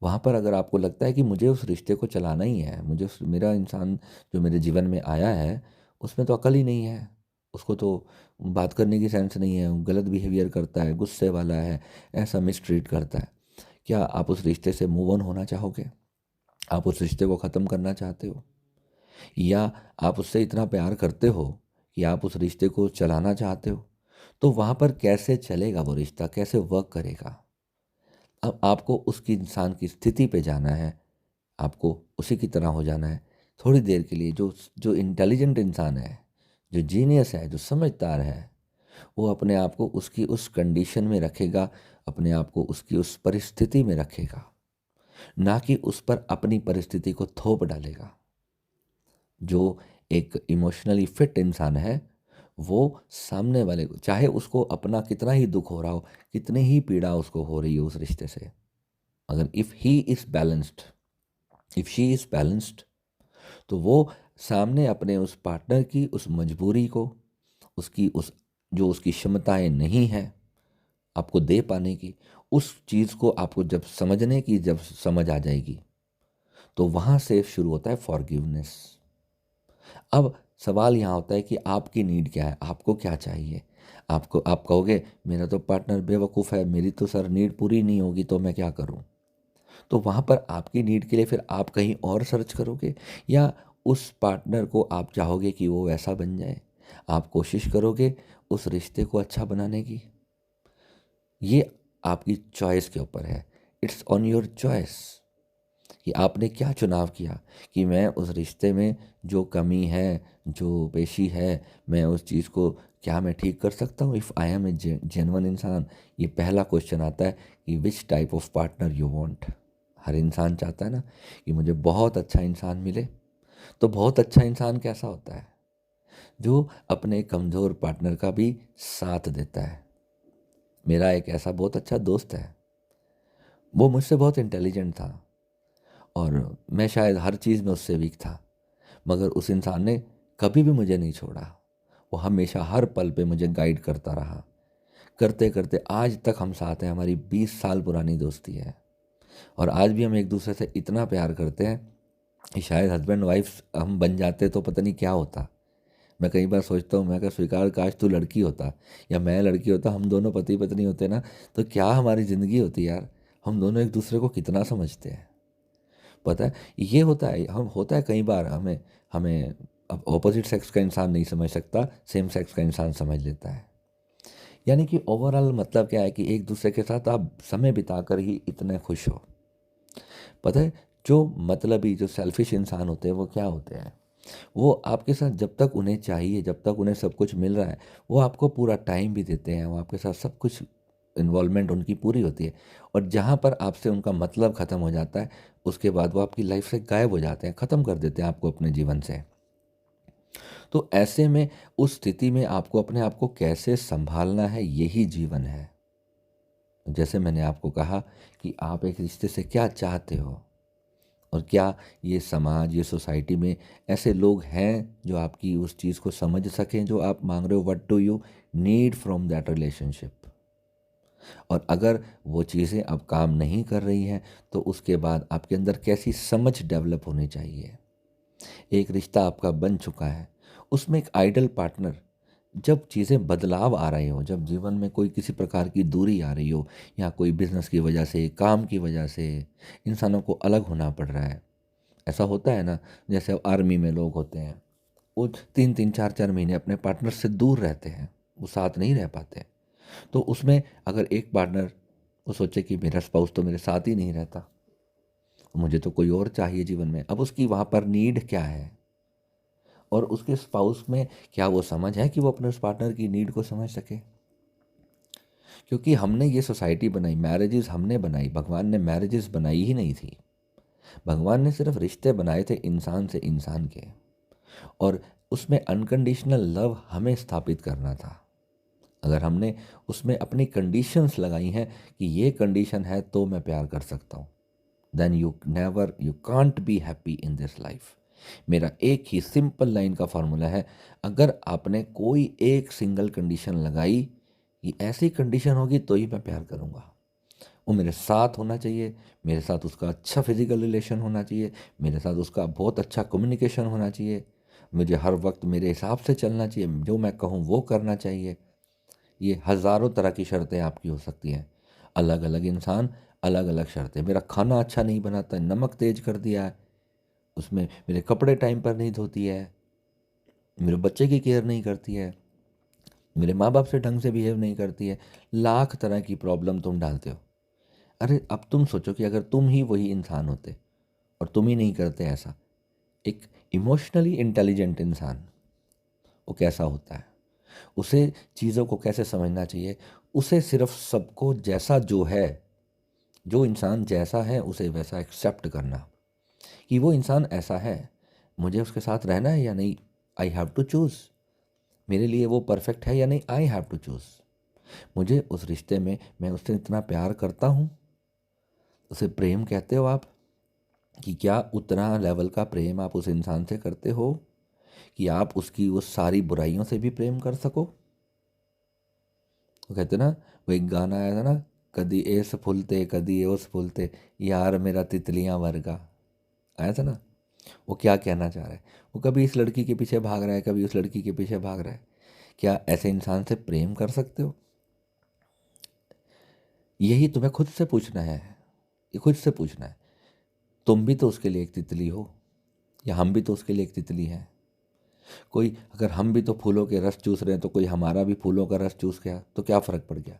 वहाँ पर अगर आपको लगता है कि मुझे उस रिश्ते को चलाना ही है, मुझे मेरा इंसान जो मेरे जीवन में आया है उसमें तो अकल ही नहीं है, उसको तो बात करने की सेंस नहीं है, वो गलत बिहेवियर करता है, गुस्से वाला है, ऐसा मिसट्रीट करता है। क्या आप उस रिश्ते से मूव ऑन होना चाहोगे। आप उस रिश्ते को ख़त्म करना चाहते हो, या आप उससे इतना प्यार करते हो कि आप उस रिश्ते को चलाना चाहते हो। तो वहाँ पर कैसे चलेगा वो रिश्ता, कैसे वर्क करेगा। अब आपको उसकी इंसान की स्थिति पे जाना है, आपको उसी की तरह हो जाना है थोड़ी देर के लिए। जो जो इंटेलिजेंट इंसान है, जो जीनियस है, जो समझदार है, वो अपने आप को उसकी उस कंडीशन में रखेगा, अपने आप को उसकी उस परिस्थिति में रखेगा, ना कि उस पर अपनी परिस्थिति को थोप डालेगा। जो एक इमोशनली फिट इंसान है, वो सामने वाले को, चाहे उसको अपना कितना ही दुख हो रहा हो, कितनी ही पीड़ा उसको हो रही हो उस रिश्ते से, अगर if he is balanced, if she is balanced, तो वो सामने अपने उस पार्टनर की उस मजबूरी को, उसकी उस जो उसकी क्षमताएं नहीं हैं आपको दे पाने की, उस चीज़ को आपको जब समझने की जब समझ आ जाएगी, तो वहाँ से शुरू होता है फॉरगिवनेस। अब सवाल यहाँ होता है कि आपकी नीड क्या है, आपको क्या चाहिए। आप कहोगे मेरा तो पार्टनर बेवकूफ़ है, मेरी तो सर नीड पूरी नहीं होगी, तो मैं क्या करूँ। तो वहाँ पर आपकी नीड के लिए फिर आप कहीं और सर्च करोगे, या उस पार्टनर को आप चाहोगे कि वो वैसा बन जाए, आप कोशिश करोगे उस रिश्ते को अच्छा बनाने की। ये आपकी चॉइस के ऊपर है, इट्स ऑन योर चॉइस कि आपने क्या चुनाव किया, कि मैं उस रिश्ते में जो कमी है, जो पेशी है, मैं उस चीज़ को क्या मैं ठीक कर सकता हूँ। If I am a genuine इंसान, ये पहला क्वेश्चन आता है कि which type of partner you want. हर इंसान चाहता है ना कि मुझे बहुत अच्छा इंसान मिले। तो बहुत अच्छा इंसान कैसा होता है, जो अपने कमज़ोर पार्टनर का भी साथ देता है। मेरा एक ऐसा बहुत अच्छा दोस्त है, वो मुझसे बहुत इंटेलिजेंट था और मैं शायद हर चीज़ में उससे वीक था, मगर उस इंसान ने कभी भी मुझे नहीं छोड़ा। वो हमेशा हर पल पे मुझे गाइड करता रहा, करते करते आज तक हम साथ हैं। हमारी 20 साल पुरानी दोस्ती है और आज भी हम एक दूसरे से इतना प्यार करते हैं कि शायद हस्बैंड वाइफ हम बन जाते तो पता नहीं क्या होता। मैं कई बार सोचता हूँ, मैं कहा स्वीकार काश तू लड़की होता या मैं लड़की होता, हम दोनों पति पत्नी होते ना, तो क्या हमारी ज़िंदगी होती यार। हम दोनों एक दूसरे को कितना समझते हैं। पता है ये होता है, हम होता है कई बार हमें हमें अब ऑपोजिट सेक्स का इंसान नहीं समझ सकता, सेम सेक्स का इंसान समझ लेता है। यानी कि ओवरऑल मतलब क्या है कि एक दूसरे के साथ आप समय बिताकर ही इतने खुश हो। पता है जो मतलबी जो सेल्फिश इंसान होते हैं वो क्या होते हैं, वो आपके साथ जब तक उन्हें चाहिए, जब तक उन्हें सब कुछ मिल रहा है, वो आपको पूरा टाइम भी देते हैं, वो आपके साथ सब कुछ इन्वॉल्वमेंट उनकी पूरी होती है। और जहाँ पर आपसे उनका मतलब ख़त्म हो जाता है, उसके बाद वो आपकी लाइफ से गायब हो जाते हैं, ख़त्म कर देते हैं आपको अपने जीवन से। तो ऐसे में उस स्थिति में आपको अपने आप को कैसे संभालना है, यही जीवन है। जैसे मैंने आपको कहा कि आप एक रिश्ते से क्या चाहते हो, और क्या ये समाज, ये सोसाइटी में ऐसे लोग हैं जो आपकी उस चीज़ को समझ सकें जो आप मांग रहे हो। What do you need from that relationship. और अगर वो चीज़ें अब काम नहीं कर रही हैं, तो उसके बाद आपके अंदर कैसी समझ डेवलप होनी चाहिए। एक रिश्ता आपका बन चुका है, उसमें एक आइडल पार्टनर, जब चीज़ें बदलाव आ रहे हो, जब जीवन में कोई किसी प्रकार की दूरी आ रही हो, या कोई बिजनेस की वजह से, काम की वजह से इंसानों को अलग होना पड़ रहा है। ऐसा होता है ना, जैसे अब आर्मी में लोग होते हैं, वो 3-3 4-4 महीने अपने पार्टनर से दूर रहते हैं, वो साथ नहीं रह पाते। तो उसमें अगर एक पार्टनर वो सोचे कि मेरा स्पाउस तो मेरे साथ ही नहीं रहता, मुझे तो कोई और चाहिए जीवन में, अब उसकी वहाँ पर नीड क्या है, और उसके स्पाउस में क्या वो समझ है कि वो अपने उस पार्टनर की नीड को समझ सके। क्योंकि हमने ये सोसाइटी बनाई, मैरिजेस हमने बनाई, भगवान ने मैरिजेस बनाई ही नहीं थी। भगवान ने सिर्फ रिश्ते बनाए थे इंसान से इंसान के, और उसमें अनकंडीशनल लव हमें स्थापित करना था। अगर हमने उसमें अपनी कंडीशंस लगाई हैं कि ये कंडीशन है तो मैं प्यार कर सकता हूँ, then you can't be happy in this life. मेरा एक ही सिंपल लाइन का फॉर्मूला है, अगर आपने कोई एक सिंगल कंडीशन लगाई कि ऐसी कंडीशन होगी तो ही मैं प्यार करूँगा, वो मेरे साथ होना चाहिए, मेरे साथ उसका अच्छा फिजिकल रिलेशन होना चाहिए, मेरे साथ उसका बहुत अच्छा कम्युनिकेशन होना चाहिए, मुझे हर वक्त मेरे हिसाब से चलना चाहिए, जो मैं कहूँ वो करना चाहिए। ये हज़ारों तरह की शर्तें आपकी हो सकती हैं। अलग अलग इंसान, अलग अलग शर्तें। मेरा खाना अच्छा नहीं बनाता है, नमक तेज कर दिया है, उसमें मेरे कपड़े टाइम पर नहीं धोती है, मेरे बच्चे की केयर नहीं करती है, मेरे माँ बाप से ढंग से बिहेव नहीं करती है। लाख तरह की प्रॉब्लम तुम डालते हो। अरे अब तुम सोचो कि अगर तुम ही वही इंसान होते और तुम ही नहीं करते ऐसा। एक इमोशनली इंटेलिजेंट इंसान वो कैसा होता है, उसे चीज़ों को कैसे समझना चाहिए, उसे सिर्फ सबको जैसा जो है, जो इंसान जैसा है उसे वैसा एक्सेप्ट करना कि वो इंसान ऐसा है, मुझे उसके साथ रहना है या नहीं, आई हैव टू चूज़। मेरे लिए वो परफेक्ट है या नहीं, आई हैव टू चूज़। मुझे उस रिश्ते में मैं उससे इतना प्यार करता हूँ, उसे प्रेम कहते हो आप, कि क्या उतना लेवल का प्रेम आप उस इंसान से करते हो कि आप उसकी उस सारी बुराइयों से भी प्रेम कर सको। वो कहते ना, वो एक गाना आया था ना, कदी एस फुलते कदी ओस फुलते, यार मेरा तितलियां वर्गा, आया था ना। वो क्या कहना चाह रहा है, वो कभी इस लड़की के पीछे भाग रहा है, कभी उस लड़की के पीछे भाग रहा है। क्या ऐसे इंसान से प्रेम कर सकते हो? यही तुम्हें खुद से पूछना है, ये खुद से पूछना है। तुम भी तो उसके लिए एक तितली हो, या हम भी तो उसके लिए एक तितली हैं। कोई अगर हम भी तो फूलों के रस चूस रहे हैं, तो कोई हमारा भी फूलों का रस चूस गया तो क्या फ़र्क पड़ गया?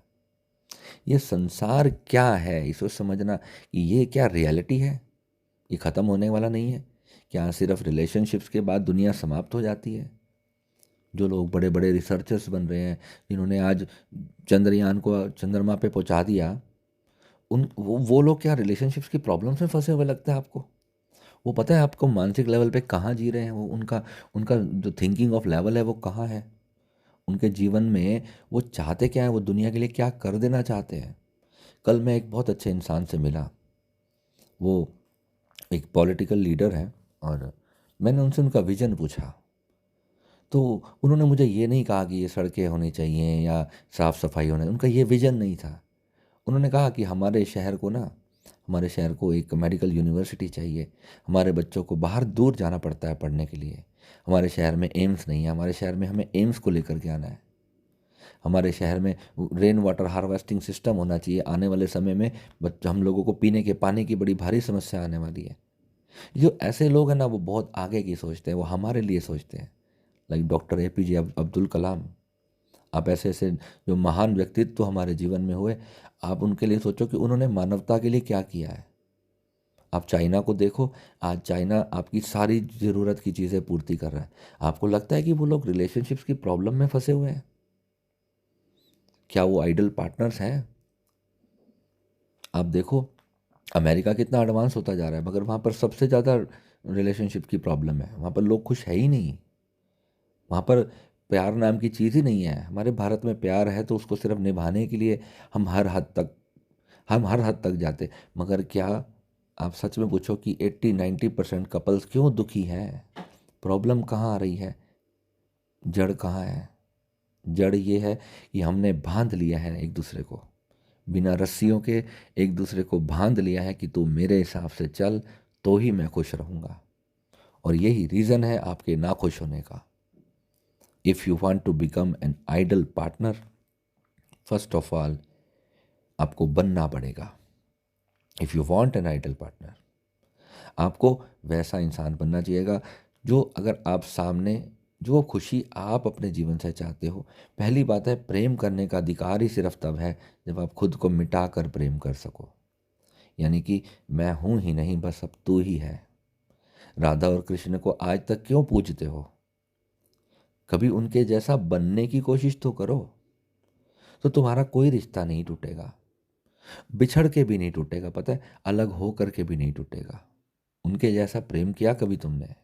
ये संसार क्या है, इसको समझना कि ये क्या रियलिटी है, ये ख़त्म होने वाला नहीं है। क्या सिर्फ रिलेशनशिप्स के बाद दुनिया समाप्त हो जाती है? जो लोग बड़े बड़े रिसर्चर्स बन रहे हैं, जिन्होंने आज चंद्रयान को चंद्रमा पे पहुंचा दिया, उन वो लोग क्या रिलेशनशिप्स की प्रॉब्लम्स में फंसे हुए लगता है आपको? वो पता है आपको मानसिक लेवल पे कहाँ जी रहे हैं वो, उनका उनका जो थिंकिंग ऑफ लेवल है वो कहाँ है? उनके जीवन में वो चाहते क्या है, वो दुनिया के लिए क्या कर देना चाहते हैं? कल मैं एक बहुत अच्छे इंसान से मिला, वो एक पॉलिटिकल लीडर हैं, और मैंने उनसे उनका विज़न पूछा। तो उन्होंने मुझे ये नहीं कहा कि ये सड़कें होनी चाहिए या साफ़ सफाई होना, उनका ये विज़न नहीं था। उन्होंने कहा कि हमारे शहर को एक मेडिकल यूनिवर्सिटी चाहिए। हमारे बच्चों को बाहर दूर जाना पड़ता है पढ़ने के लिए। हमारे शहर में एम्स नहीं है, हमारे शहर में हमें एम्स को लेकर के आना है। हमारे शहर में रेन वाटर हार्वेस्टिंग सिस्टम होना चाहिए। आने वाले समय में हम लोगों को पीने के पानी की बड़ी भारी समस्या आने वाली है। जो ऐसे लोग हैं ना, वो बहुत आगे की सोचते हैं, वो हमारे लिए सोचते हैं। Like doctor APJ Abdul Kalam. आप ऐसे ऐसे जो महान व्यक्तित्व हमारे जीवन में हुए, आप उनके लिए सोचो कि उन्होंने मानवता के लिए क्या किया है। आप चाइना को देखो, आज चाइना आपकी सारी ज़रूरत की चीज़ें पूर्ति कर रहा है। आपको लगता है कि वो लोग रिलेशनशिप्स की प्रॉब्लम में फंसे हुए हैं? क्या वो आइडल पार्टनर्स हैं? आप देखो अमेरिका कितना एडवांस होता जा रहा है, मगर वहाँ पर सबसे ज़्यादा रिलेशनशिप की प्रॉब्लम है। वहाँ पर लोग खुश है ही नहीं। वहाँ पर प्यार नाम की चीज़ ही नहीं है। हमारे भारत में प्यार है तो उसको सिर्फ निभाने के लिए हम हर हद तक जाते। मगर क्या आप सच में पूछो कि 80-90% कपल्स क्यों दुखी हैं? प्रॉब्लम कहाँ आ रही है? जड़ कहाँ है? जड़ ये है कि हमने बांध लिया है एक दूसरे को, बिना रस्सियों के एक दूसरे को बांध लिया है कि तू मेरे हिसाब से चल तो ही मैं खुश रहूँगा। और यही रीज़न है आपके नाखुश होने का। If you want to become an ideal partner, first of all आपको बनना पड़ेगा। If you want an ideal partner, आपको वैसा इंसान बनना चाहिएगा जो अगर आप सामने, जो खुशी आप अपने जीवन से चाहते हो। पहली बात है, प्रेम करने का अधिकार ही सिर्फ तब है जब आप खुद को मिटा कर प्रेम कर सको। यानी कि मैं हूँ ही नहीं, बस अब तू ही है। राधा और कृष्ण को आज तक क्यों पूजते हो? कभी उनके जैसा बनने की कोशिश तो करो, तो तुम्हारा कोई रिश्ता नहीं टूटेगा। बिछड़ के भी नहीं टूटेगा, पता है, अलग हो करके भी नहीं टूटेगा। उनके जैसा प्रेम किया कभी तुमने?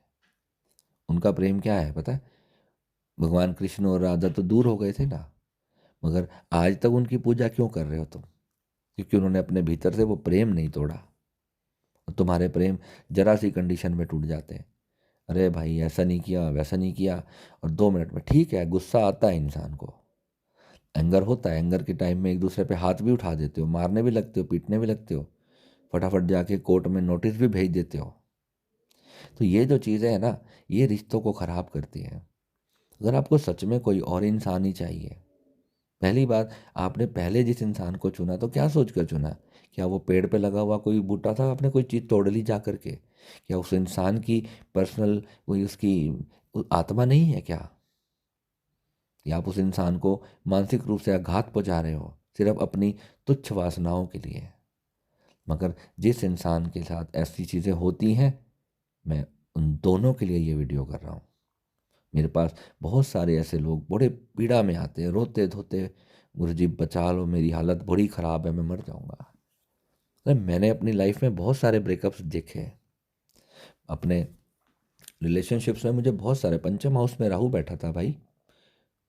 उनका प्रेम क्या है पता है? भगवान कृष्ण और राधा तो दूर हो गए थे ना, मगर आज तक उनकी पूजा क्यों कर रहे हो तुम? क्योंकि उन्होंने अपने भीतर से वो प्रेम नहीं तोड़ा। और तुम्हारे प्रेम जरा सी कंडीशन में टूट जाते हैं। अरे भाई ऐसा नहीं किया, वैसा नहीं किया, और 2 मिनट में ठीक है, गुस्सा आता है इंसान को, एंगर होता है। एंगर के टाइम में एक दूसरे पे हाथ भी उठा देते हो, मारने भी लगते हो, पीटने भी लगते हो, फटाफट जाके कोर्ट में नोटिस भी भेज देते हो। तो ये जो चीज़ें हैं ना, ये रिश्तों को ख़राब करती हैं। अगर आपको सच में कोई और इंसान ही चाहिए, पहली बात, आपने पहले जिस इंसान को चुना तो क्या सोच कर चुना? क्या वो पेड़ पे लगा हुआ कोई बूटा था, आपने कोई चीज़ तोड़ ली जा करके? क्या उस इंसान की पर्सनल कोई उसकी आत्मा नहीं है क्या? या आप उस इंसान को मानसिक रूप से आघात पहुंचा रहे हो सिर्फ अपनी तुच्छ वासनाओं के लिए? मगर जिस इंसान के साथ ऐसी चीज़ें होती हैं, मैं उन दोनों के लिए ये वीडियो कर रहा हूँ। मेरे पास बहुत सारे ऐसे लोग बड़े पीड़ा में आते हैं, रोते धोते, गुरुजी बचा लो, मेरी हालत बड़ी ख़राब है, मैं मर जाऊँगा। अरे मैंने अपनी लाइफ में बहुत सारे ब्रेकअप्स देखे हैं। अपने रिलेशनशिप्स में मुझे बहुत सारे, पंचम हाउस में राहु बैठा था भाई,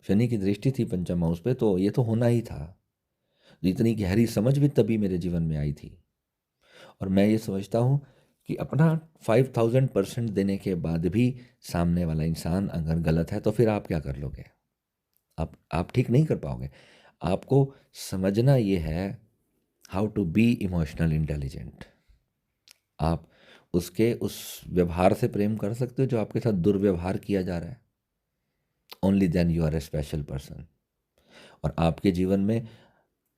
शनि की दृष्टि थी पंचम हाउस पे, तो ये तो होना ही था। इतनी गहरी समझ भी तभी मेरे जीवन में आई थी। और मैं ये समझता हूँ कि अपना 5000% देने के बाद भी सामने वाला इंसान अगर गलत है तो फिर आप क्या कर लोगे? आप ठीक नहीं कर पाओगे। आपको समझना ये है how to be emotional intelligent. आप उसके उस व्यवहार से प्रेम कर सकते हो जो आपके साथ दुर्व्यवहार किया जा रहा है। Only then you are a special person. और आपके जीवन में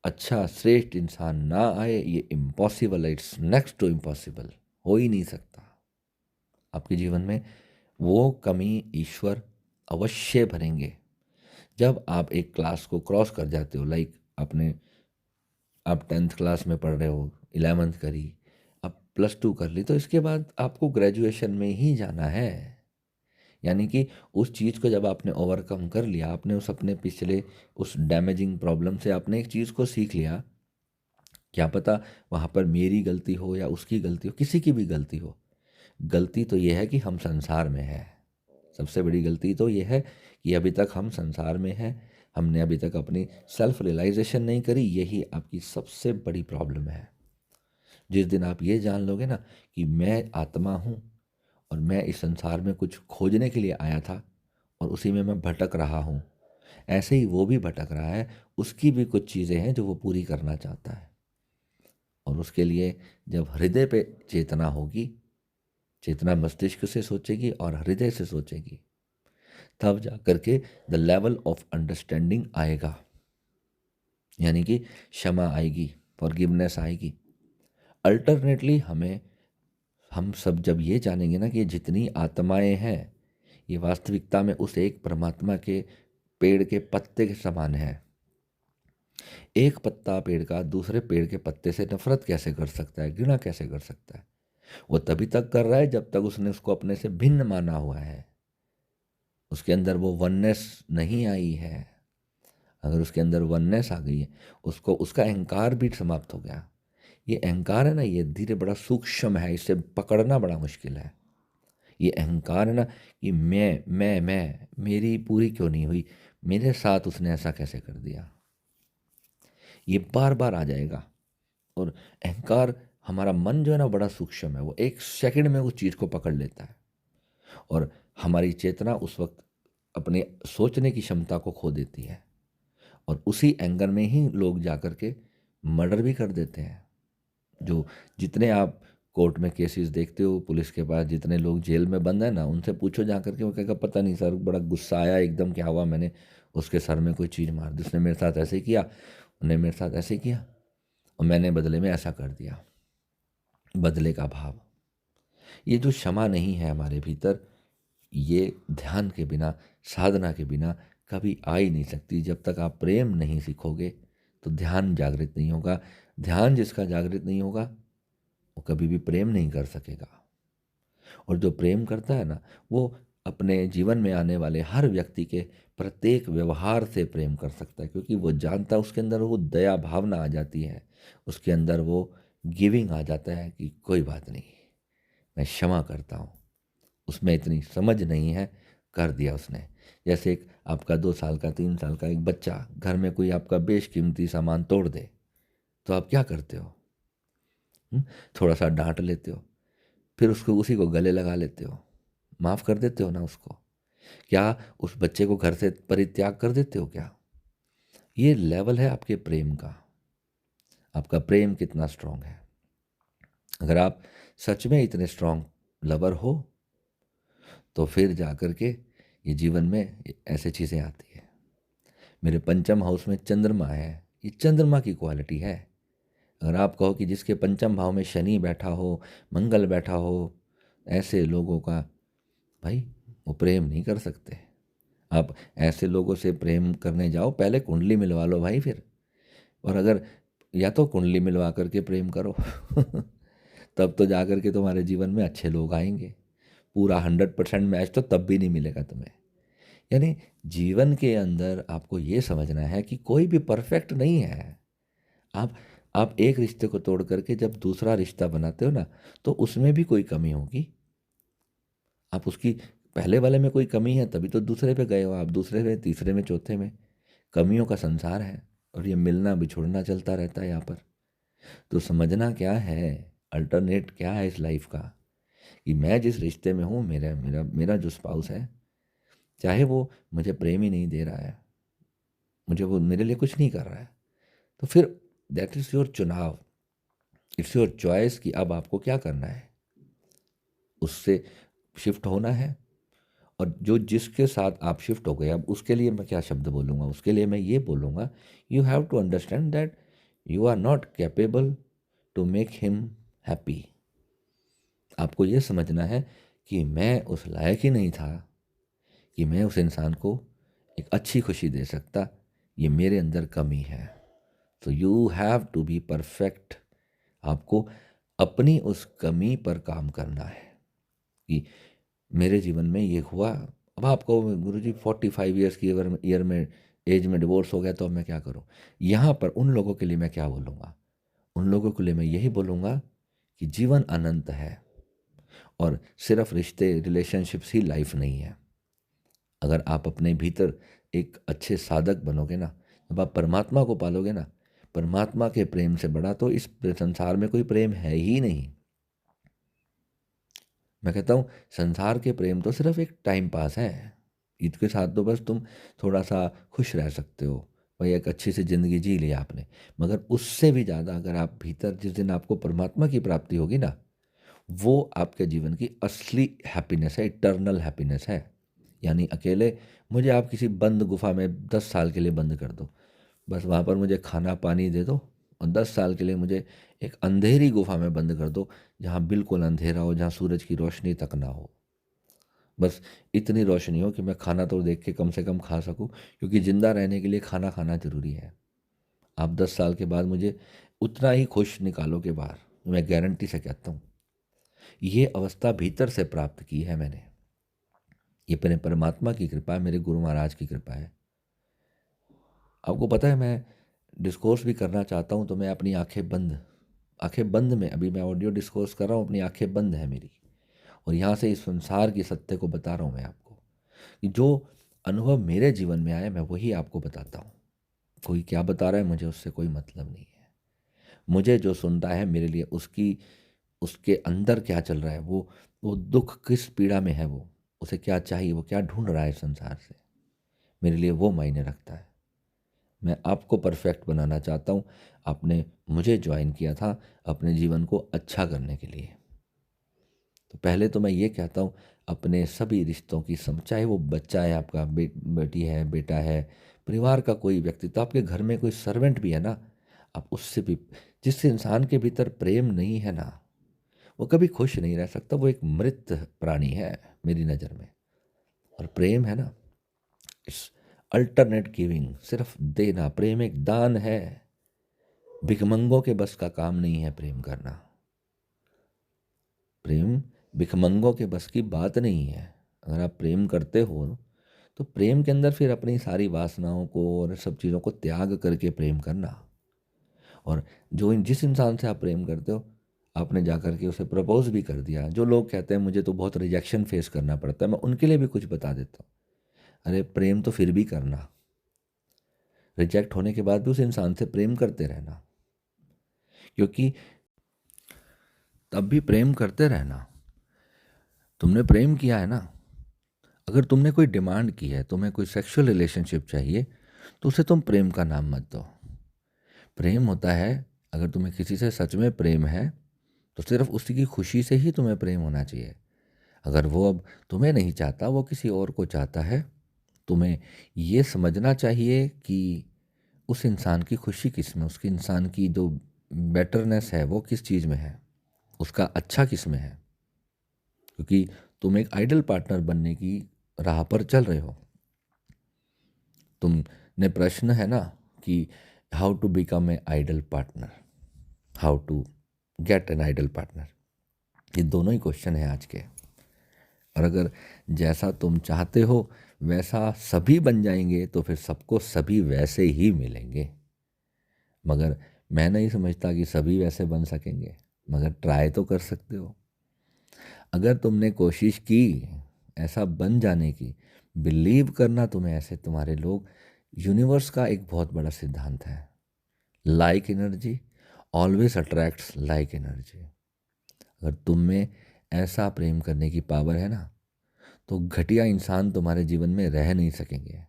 अच्छा श्रेष्ठ इंसान ना आए, ये इम्पॉसिबल है, इट्स नेक्स्ट टू इम्पॉसिबल, हो ही नहीं सकता। आपके जीवन में वो कमी ईश्वर अवश्य भरेंगे। जब आप एक क्लास को क्रॉस कर जाते हो, लाइक आप 10th क्लास में पढ़ रहे हो, 11th करी, अब +2 कर ली, तो इसके बाद आपको ग्रेजुएशन में ही जाना है। यानी कि उस चीज़ को जब आपने ओवरकम कर लिया, आपने उस अपने पिछले उस डैमेजिंग प्रॉब्लम से आपने एक चीज़ को सीख लिया, क्या पता वहाँ पर मेरी गलती हो या उसकी गलती हो, किसी की भी गलती हो। गलती तो ये है कि हम संसार में हैं। सबसे बड़ी गलती तो ये है कि अभी तक हम संसार में हैं, हमने अभी तक अपनी सेल्फ रियलाइजेशन नहीं करी, यही आपकी सबसे बड़ी प्रॉब्लम है। जिस दिन आप ये जान लोगे ना कि मैं आत्मा हूँ और मैं इस संसार में कुछ खोजने के लिए आया था और उसी में मैं भटक रहा हूँ, ऐसे ही वो भी भटक रहा है, उसकी भी कुछ चीज़ें हैं जो वो पूरी करना चाहता है। और उसके लिए जब हृदय पे चेतना होगी, चेतना मस्तिष्क से सोचेगी और हृदय से सोचेगी, तब जा करके द लेवल ऑफ अंडरस्टैंडिंग आएगा। यानी कि क्षमा आएगी, फॉरगिवनेस आएगी। अल्टरनेटली हम सब जब ये जानेंगे ना कि जितनी आत्माएं हैं, ये वास्तविकता में उस एक परमात्मा के पेड़ के पत्ते के समान है। एक पत्ता पेड़ का दूसरे पेड़ के पत्ते से नफरत कैसे कर सकता है, घृणा कैसे कर सकता है? वो तभी तक कर रहा है जब तक उसने उसको अपने से भिन्न माना हुआ है, उसके अंदर वो वननेस नहीं आई है। अगर उसके अंदर वननेस आ गई है, उसको उसका अहंकार भी समाप्त हो गया। ये अहंकार है ना, ये धीरे बड़ा सूक्ष्म है, इसे पकड़ना बड़ा मुश्किल है। ये अहंकार है ना कि मैं मेरी पूरी क्यों नहीं हुई, मेरे साथ उसने ऐसा कैसे कर दिया, ये बार बार आ जाएगा। और अहंकार, हमारा मन जो है ना बड़ा सूक्ष्म है, वो एक सेकंड में उस चीज़ को पकड़ लेता है। और हमारी चेतना उस वक्त अपने सोचने की क्षमता को खो देती है और उसी एंगर में ही लोग जाकर के मर्डर भी कर देते हैं। जो जितने आप कोर्ट में केसेस देखते हो, पुलिस के पास जितने लोग जेल में बंद है ना, उनसे पूछो जा करके, वो कहेगा पता नहीं सर, बड़ा गुस्सा आया एकदम, क्या हुआ, मैंने उसके सर में कोई चीज़ मार दी, उसने मेरे साथ ऐसे किया, उन्होंने मेरे साथ ऐसे किया और मैंने बदले में ऐसा कर दिया। बदले का भाव, ये जो क्षमा नहीं है हमारे भीतर, ये ध्यान के बिना, साधना के बिना कभी आ ही नहीं सकती। जब तक आप प्रेम नहीं सीखोगे तो ध्यान जागृत नहीं होगा। ध्यान जिसका जागृत नहीं होगा वो कभी भी प्रेम नहीं कर सकेगा। और जो प्रेम करता है ना, वो अपने जीवन में आने वाले हर व्यक्ति के प्रत्येक व्यवहार से प्रेम कर सकता है, क्योंकि वो जानता है, उसके अंदर वो दया भावना आ जाती है, उसके अंदर वो गिविंग आ जाता है कि कोई बात नहीं, मैं क्षमा करता हूँ। उसमें इतनी समझ नहीं है, कर दिया उसने। जैसे एक आपका 2 साल का 3 साल का एक बच्चा घर में कोई आपका बेशकीमती सामान तोड़ दे, तो आप क्या करते हो? हुँ? थोड़ा सा डांट लेते हो, फिर उसको उसी को गले लगा लेते हो, माफ़ कर देते हो ना उसको। क्या उस बच्चे को घर से परित्याग कर देते हो क्या? ये लेवल है आपके प्रेम का। आपका प्रेम कितना स्ट्रांग है। अगर आप सच में इतने स्ट्रांग लवर हो, तो फिर जा कर के ये जीवन में ऐसे चीज़ें आती है। मेरे पंचम हाउस में चंद्रमा है, ये चंद्रमा की क्वालिटी है। अगर आप कहो कि जिसके पंचम भाव में शनि बैठा हो, मंगल बैठा हो, ऐसे लोगों का, भाई वो प्रेम नहीं कर सकते। आप ऐसे लोगों से प्रेम करने जाओ, पहले कुंडली मिलवा लो भाई फिर। और अगर या तो कुंडली मिलवा करके प्रेम करो तब तो जा कर के तुम्हारे जीवन में अच्छे लोग आएंगे। पूरा 100% मैच तो तब भी नहीं मिलेगा तुम्हें। यानी जीवन के अंदर आपको ये समझना है कि कोई भी परफेक्ट नहीं है। आप आप एक रिश्ते को तोड़ करके जब दूसरा रिश्ता बनाते हो ना, तो उसमें भी कोई कमी होगी। आप उसकी पहले वाले में कोई कमी है तभी तो दूसरे पे गए हो, आप दूसरे में, तीसरे में, चौथे में। कमियों का संसार है और ये मिलना बिछुड़ना चलता रहता है यहाँ पर। तो समझना क्या है, अल्टरनेट क्या है इस लाइफ का, कि मैं जिस रिश्ते में हूँ, मेरा मेरा मेरा जो स्पाउस है, चाहे वो मुझे प्रेम ही नहीं दे रहा है, मुझे वो मेरे लिए कुछ नहीं कर रहा है, तो फिर दैट इज़ योर चुनाव, इट्स योर चॉइस कि अब आपको क्या करना है। उससे शिफ्ट होना है। और जो जिसके साथ आप शिफ्ट हो गए, अब उसके लिए मैं क्या शब्द बोलूँगा, उसके लिए मैं ये बोलूँगा, you have to understand that you are not capable to make him happy. आपको ये समझना है कि मैं उस लायक ही नहीं था कि मैं उस इंसान को एक अच्छी खुशी दे सकता, ये मेरे अंदर कमी है। तो you have to be perfect. आपको अपनी उस कमी पर काम करना है कि मेरे जीवन में ये हुआ। अब आपको गुरुजी 45 ईयर्स की ईयर में एज में डिवोर्स हो गया, तो अब मैं क्या करूं। यहाँ पर उन लोगों के लिए मैं क्या बोलूँगा, उन लोगों के लिए मैं यही बोलूँगा कि जीवन अनंत है और सिर्फ रिश्ते, रिलेशनशिप्स ही लाइफ नहीं है। अगर आप अपने भीतर एक अच्छे साधक बनोगे ना, जब आप परमात्मा को पालोगे ना, परमात्मा के प्रेम से बड़ा तो इस संसार में कोई प्रेम है ही नहीं। मैं कहता हूँ संसार के प्रेम तो सिर्फ एक टाइम पास है। ईद के साथ तो बस तुम थोड़ा सा खुश रह सकते हो, भाई एक अच्छी सी ज़िंदगी जी ली आपने। मगर उससे भी ज़्यादा अगर आप भीतर, जिस दिन आपको परमात्मा की प्राप्ति होगी ना, वो आपके जीवन की असली हैप्पीनेस है, इटर्नल हैप्पीनेस है। यानी अकेले मुझे आप किसी बंद गुफा में 10 साल के लिए बंद कर दो, बस वहाँ पर मुझे खाना पानी दे दो, और 10 साल के लिए मुझे एक अंधेरी गुफा में बंद कर दो, जहाँ बिल्कुल अंधेरा हो, जहाँ सूरज की रोशनी तक ना हो। बस इतनी रोशनी हो कि मैं खाना तो देख के कम से कम खा सकूं, क्योंकि ज़िंदा रहने के लिए खाना खाना ज़रूरी है। आप 10 साल के बाद मुझे उतना ही खुश निकालोगे बाहर, मैं गारंटी से कहता हूँ। ये अवस्था भीतर से प्राप्त की है मैंने। ये मेरे परमात्मा की कृपा है, मेरे गुरु महाराज की कृपा है। आपको पता है, मैं डिस्कोर्स भी करना चाहता हूँ तो मैं अपनी आंखें बंद में, अभी मैं ऑडियो डिस्कोर्स कर रहा हूँ, अपनी आंखें बंद है मेरी, और यहाँ से इस संसार की सत्य को बता रहा हूँ मैं आपको, कि जो अनुभव मेरे जीवन में आया मैं वही आपको बताता हूँ। कोई क्या बता रहा है मुझे उससे कोई मतलब नहीं है। मुझे जो सुनता है मेरे लिए उसकी, उसके अंदर क्या चल रहा है, वो दुख किस पीड़ा में है, वो उसे क्या चाहिए, वो क्या ढूंढ रहा है संसार से, मेरे लिए वो मायने रखता है। मैं आपको परफेक्ट बनाना चाहता हूँ। आपने मुझे ज्वाइन किया था अपने जीवन को अच्छा करने के लिए। तो पहले तो मैं ये कहता हूँ, अपने सभी रिश्तों की चाहे वो बच्चा है आपका, बेटी है, बेटा है, परिवार का कोई व्यक्ति, तो आपके घर में कोई सर्वेंट भी है ना, आप उससे भी, जिस इंसान के भीतर प्रेम नहीं है ना, वो कभी खुश नहीं रह सकता, वो एक मृत प्राणी है मेरी नज़र में। और प्रेम है ना, इस अल्टरनेट गिविंग, सिर्फ देना। प्रेम एक दान है। भिखमंगों के बस का काम नहीं है प्रेम करना। प्रेम भिखमंगों के बस की बात नहीं है। अगर आप प्रेम करते हो तो प्रेम के अंदर फिर अपनी सारी वासनाओं को और सब चीज़ों को त्याग करके प्रेम करना। और जिस इंसान से आप प्रेम करते हो, आपने जा कर के उसे प्रपोज भी कर दिया। जो लोग कहते हैं मुझे तो बहुत रिजेक्शन फेस करना पड़ता है, मैं उनके लिए भी कुछ बता देता हूँ। अरे प्रेम तो फिर भी करना, रिजेक्ट होने के बाद भी उस इंसान से प्रेम करते रहना, क्योंकि तब भी प्रेम करते रहना। तुमने प्रेम किया है ना, अगर तुमने कोई डिमांड की है, तुम्हें कोई सेक्सुअल रिलेशनशिप चाहिए, तो उसे तुम प्रेम का नाम मत दो। प्रेम होता है, अगर तुम्हें किसी से सच में प्रेम है तो सिर्फ उसी की खुशी से ही तुम्हें प्रेम होना चाहिए। अगर वो अब तुम्हें नहीं चाहता, वो किसी और को चाहता है, तुम्हें ये समझना चाहिए कि उस इंसान की खुशी किस में, उसकी इंसान की जो बेटरनेस है वो किस चीज़ में है, उसका अच्छा किस में है। क्योंकि तुम एक आइडल पार्टनर बनने की राह पर चल रहे हो। तुमने प्रश्न है ना कि how to become a ideal partner, how to get an ideal partner, ये दोनों ही क्वेश्चन है आज के। और अगर जैसा तुम चाहते हो वैसा सभी बन जाएंगे तो फिर सबको सभी वैसे ही मिलेंगे। मगर मैं नहीं समझता कि सभी वैसे बन सकेंगे, मगर ट्राई तो कर सकते हो। अगर तुमने कोशिश की ऐसा बन जाने की, बिलीव करना तुम्हें ऐसे तुम्हारे लोग, यूनिवर्स का एक बहुत बड़ा सिद्धांत है, like energy always attracts like energy. अगर तुम में ऐसा प्रेम करने की पावर है ना, तो घटिया इंसान तुम्हारे जीवन में रह नहीं सकेंगे।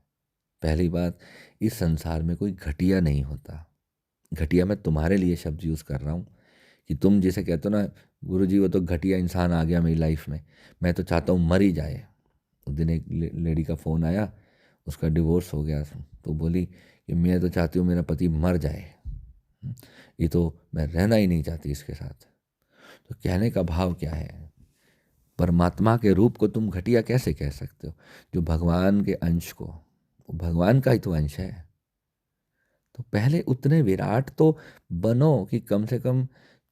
पहली बात, इस संसार में कोई घटिया नहीं होता। घटिया मैं तुम्हारे लिए शब्द यूज़ कर रहा हूँ कि तुम जिसे कहते हो ना, गुरुजी वो तो घटिया इंसान आ गया मेरी लाइफ में, मैं तो चाहता हूँ मर ही जाए। उस दिन एक लेडी का फ़ोन आया, उसका डिवोर्स हो गया, तो बोली कि मैं तो चाहती हूँ मेरा पति मर जाए, ये तो मैं रहना ही नहीं चाहती इसके साथ। तो कहने का भाव क्या है, परमात्मा के रूप को तुम घटिया कैसे कह सकते हो? जो भगवान के अंश को, वो भगवान का ही तो अंश है। तो पहले उतने विराट तो बनो कि कम से कम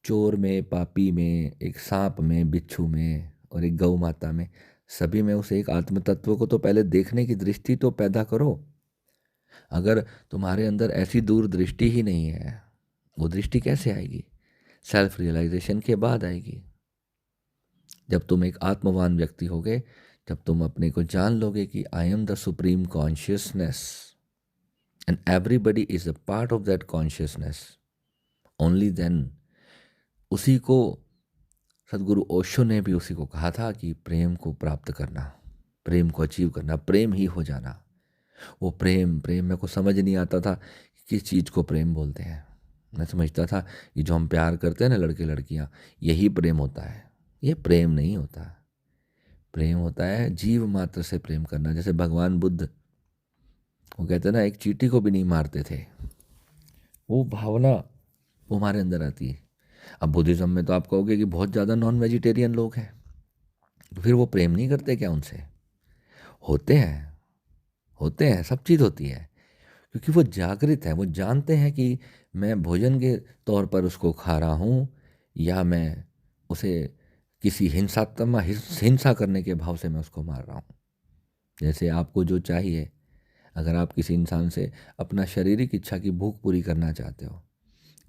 चोर में, पापी में, एक सांप में, बिच्छू में और एक गौ माता में, सभी में उस एक आत्म तत्व को तो पहले देखने की दृष्टि तो पैदा करो। अगर तुम्हारे अंदर ऐसी दूरदृष्टि ही नहीं है, वो दृष्टि कैसे आएगी? सेल्फ रियलाइजेशन के बाद आएगी। जब तुम एक आत्मवान व्यक्ति होगे, जब तुम अपने को जान लोगे कि I am the supreme consciousness and everybody is a part of that consciousness, only then. उसी को सदगुरु ओशो ने भी उसी को कहा था कि प्रेम को प्राप्त करना, प्रेम को अचीव करना, प्रेम ही हो जाना। वो प्रेम प्रेम मेरे को समझ नहीं आता था कि किस चीज़ को प्रेम बोलते हैं। मैं समझता था कि जो हम प्यार करते हैं ना लड़के लड़कियां, यही प्रेम होता है। ये प्रेम नहीं होता। प्रेम होता है जीव मात्र से प्रेम करना। जैसे भगवान बुद्ध, वो कहते हैं ना, एक चींटी को भी नहीं मारते थे। वो भावना वो हमारे अंदर आती है। अब बुद्धिज़्म में तो आप कहोगे कि बहुत ज़्यादा नॉन वेजिटेरियन लोग हैं, तो फिर वो प्रेम नहीं करते क्या उनसे? होते हैं, होते हैं, सब चीज़ होती है, क्योंकि वो जागृत है। वो जानते हैं कि मैं भोजन के तौर पर उसको खा रहा हूँ, या मैं उसे किसी हिंसा करने के भाव से मैं उसको मार रहा हूँ। जैसे आपको जो चाहिए, अगर आप किसी इंसान से अपना शारीरिक इच्छा की भूख पूरी करना चाहते हो,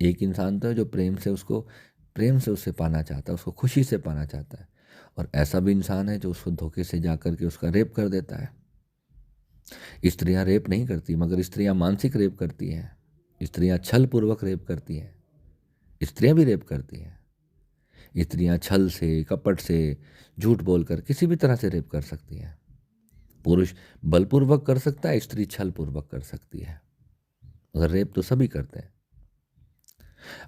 एक इंसान तो है जो प्रेम से उससे पाना चाहता है, उसको खुशी से पाना चाहता है। और ऐसा भी इंसान है जो उसको धोखे से जा कर के उसका रेप कर देता है। स्त्रियां रेप नहीं करती, मगर स्त्रियां मानसिक रेप करती हैं। स्त्रियां छल पूर्वक रेप करती हैं। स्त्रियां भी रेप करती हैं। स्त्रियां छल से, कपट से, झूठ बोलकर किसी भी तरह से रेप कर सकती हैं। पुरुष बलपूर्वक कर सकता है, स्त्री छल पूर्वक कर सकती है, मगर रेप तो सभी करते हैं।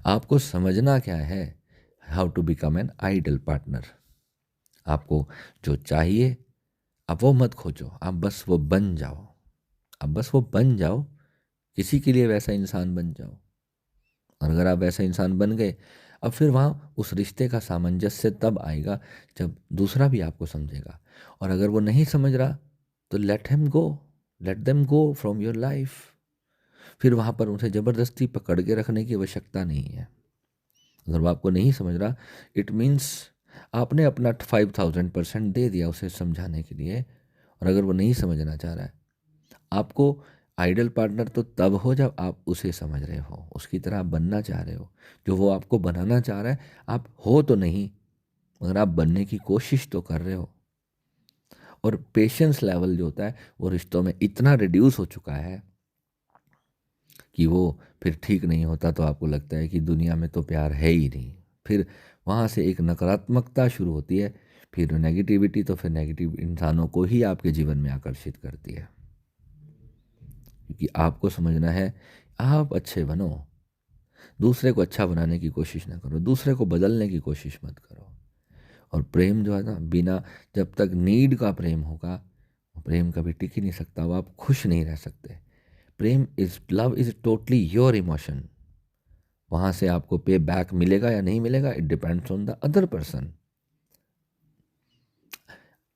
आपको समझना क्या है, how to become an ideal partner. आपको जो चाहिए, आप वो मत खोजो, आप बस वो बन जाओ। आप बस वो बन जाओ, किसी के लिए वैसा इंसान बन जाओ। और अगर आप वैसा इंसान बन गए, अब फिर वहाँ उस रिश्ते का सामंजस्य तब आएगा जब दूसरा भी आपको समझेगा। और अगर वो नहीं समझ रहा, तो let them go from your life. फिर वहाँ पर उसे ज़बरदस्ती पकड़ के रखने की आवश्यकता नहीं है। अगर वो आपको नहीं समझ रहा, इट मीन्स आपने अपना 5000% दे दिया उसे समझाने के लिए। और अगर वो नहीं समझना चाह रहा है, आपको आइडल पार्टनर तो तब हो जब आप उसे समझ रहे हो, उसकी तरह आप बनना चाह रहे हो। जो वो आपको बनाना चाह रहा है, आप हो तो नहीं, मगर आप बनने की कोशिश तो कर रहे हो। और पेशेंस लेवल जो होता है वो रिश्तों में इतना रिड्यूस हो चुका है कि वो फिर ठीक नहीं होता, तो आपको लगता है कि दुनिया में तो प्यार है ही नहीं। फिर वहाँ से एक नकारात्मकता शुरू होती है, फिर नेगेटिविटी, तो फिर नेगेटिव इंसानों को ही आपके जीवन में आकर्षित करती है। क्योंकि आपको समझना है, आप अच्छे बनो, दूसरे को अच्छा बनाने की कोशिश ना करो, दूसरे को बदलने की कोशिश मत करो। और प्रेम जो है ना, बिना जब तक नीड का प्रेम होगा, वो प्रेम कभी टिक ही नहीं सकता, वो आप खुश नहीं रह सकते। Love is totally your emotion. वहाँ से आपको पे बैक मिलेगा या नहीं मिलेगा, it depends on the other person.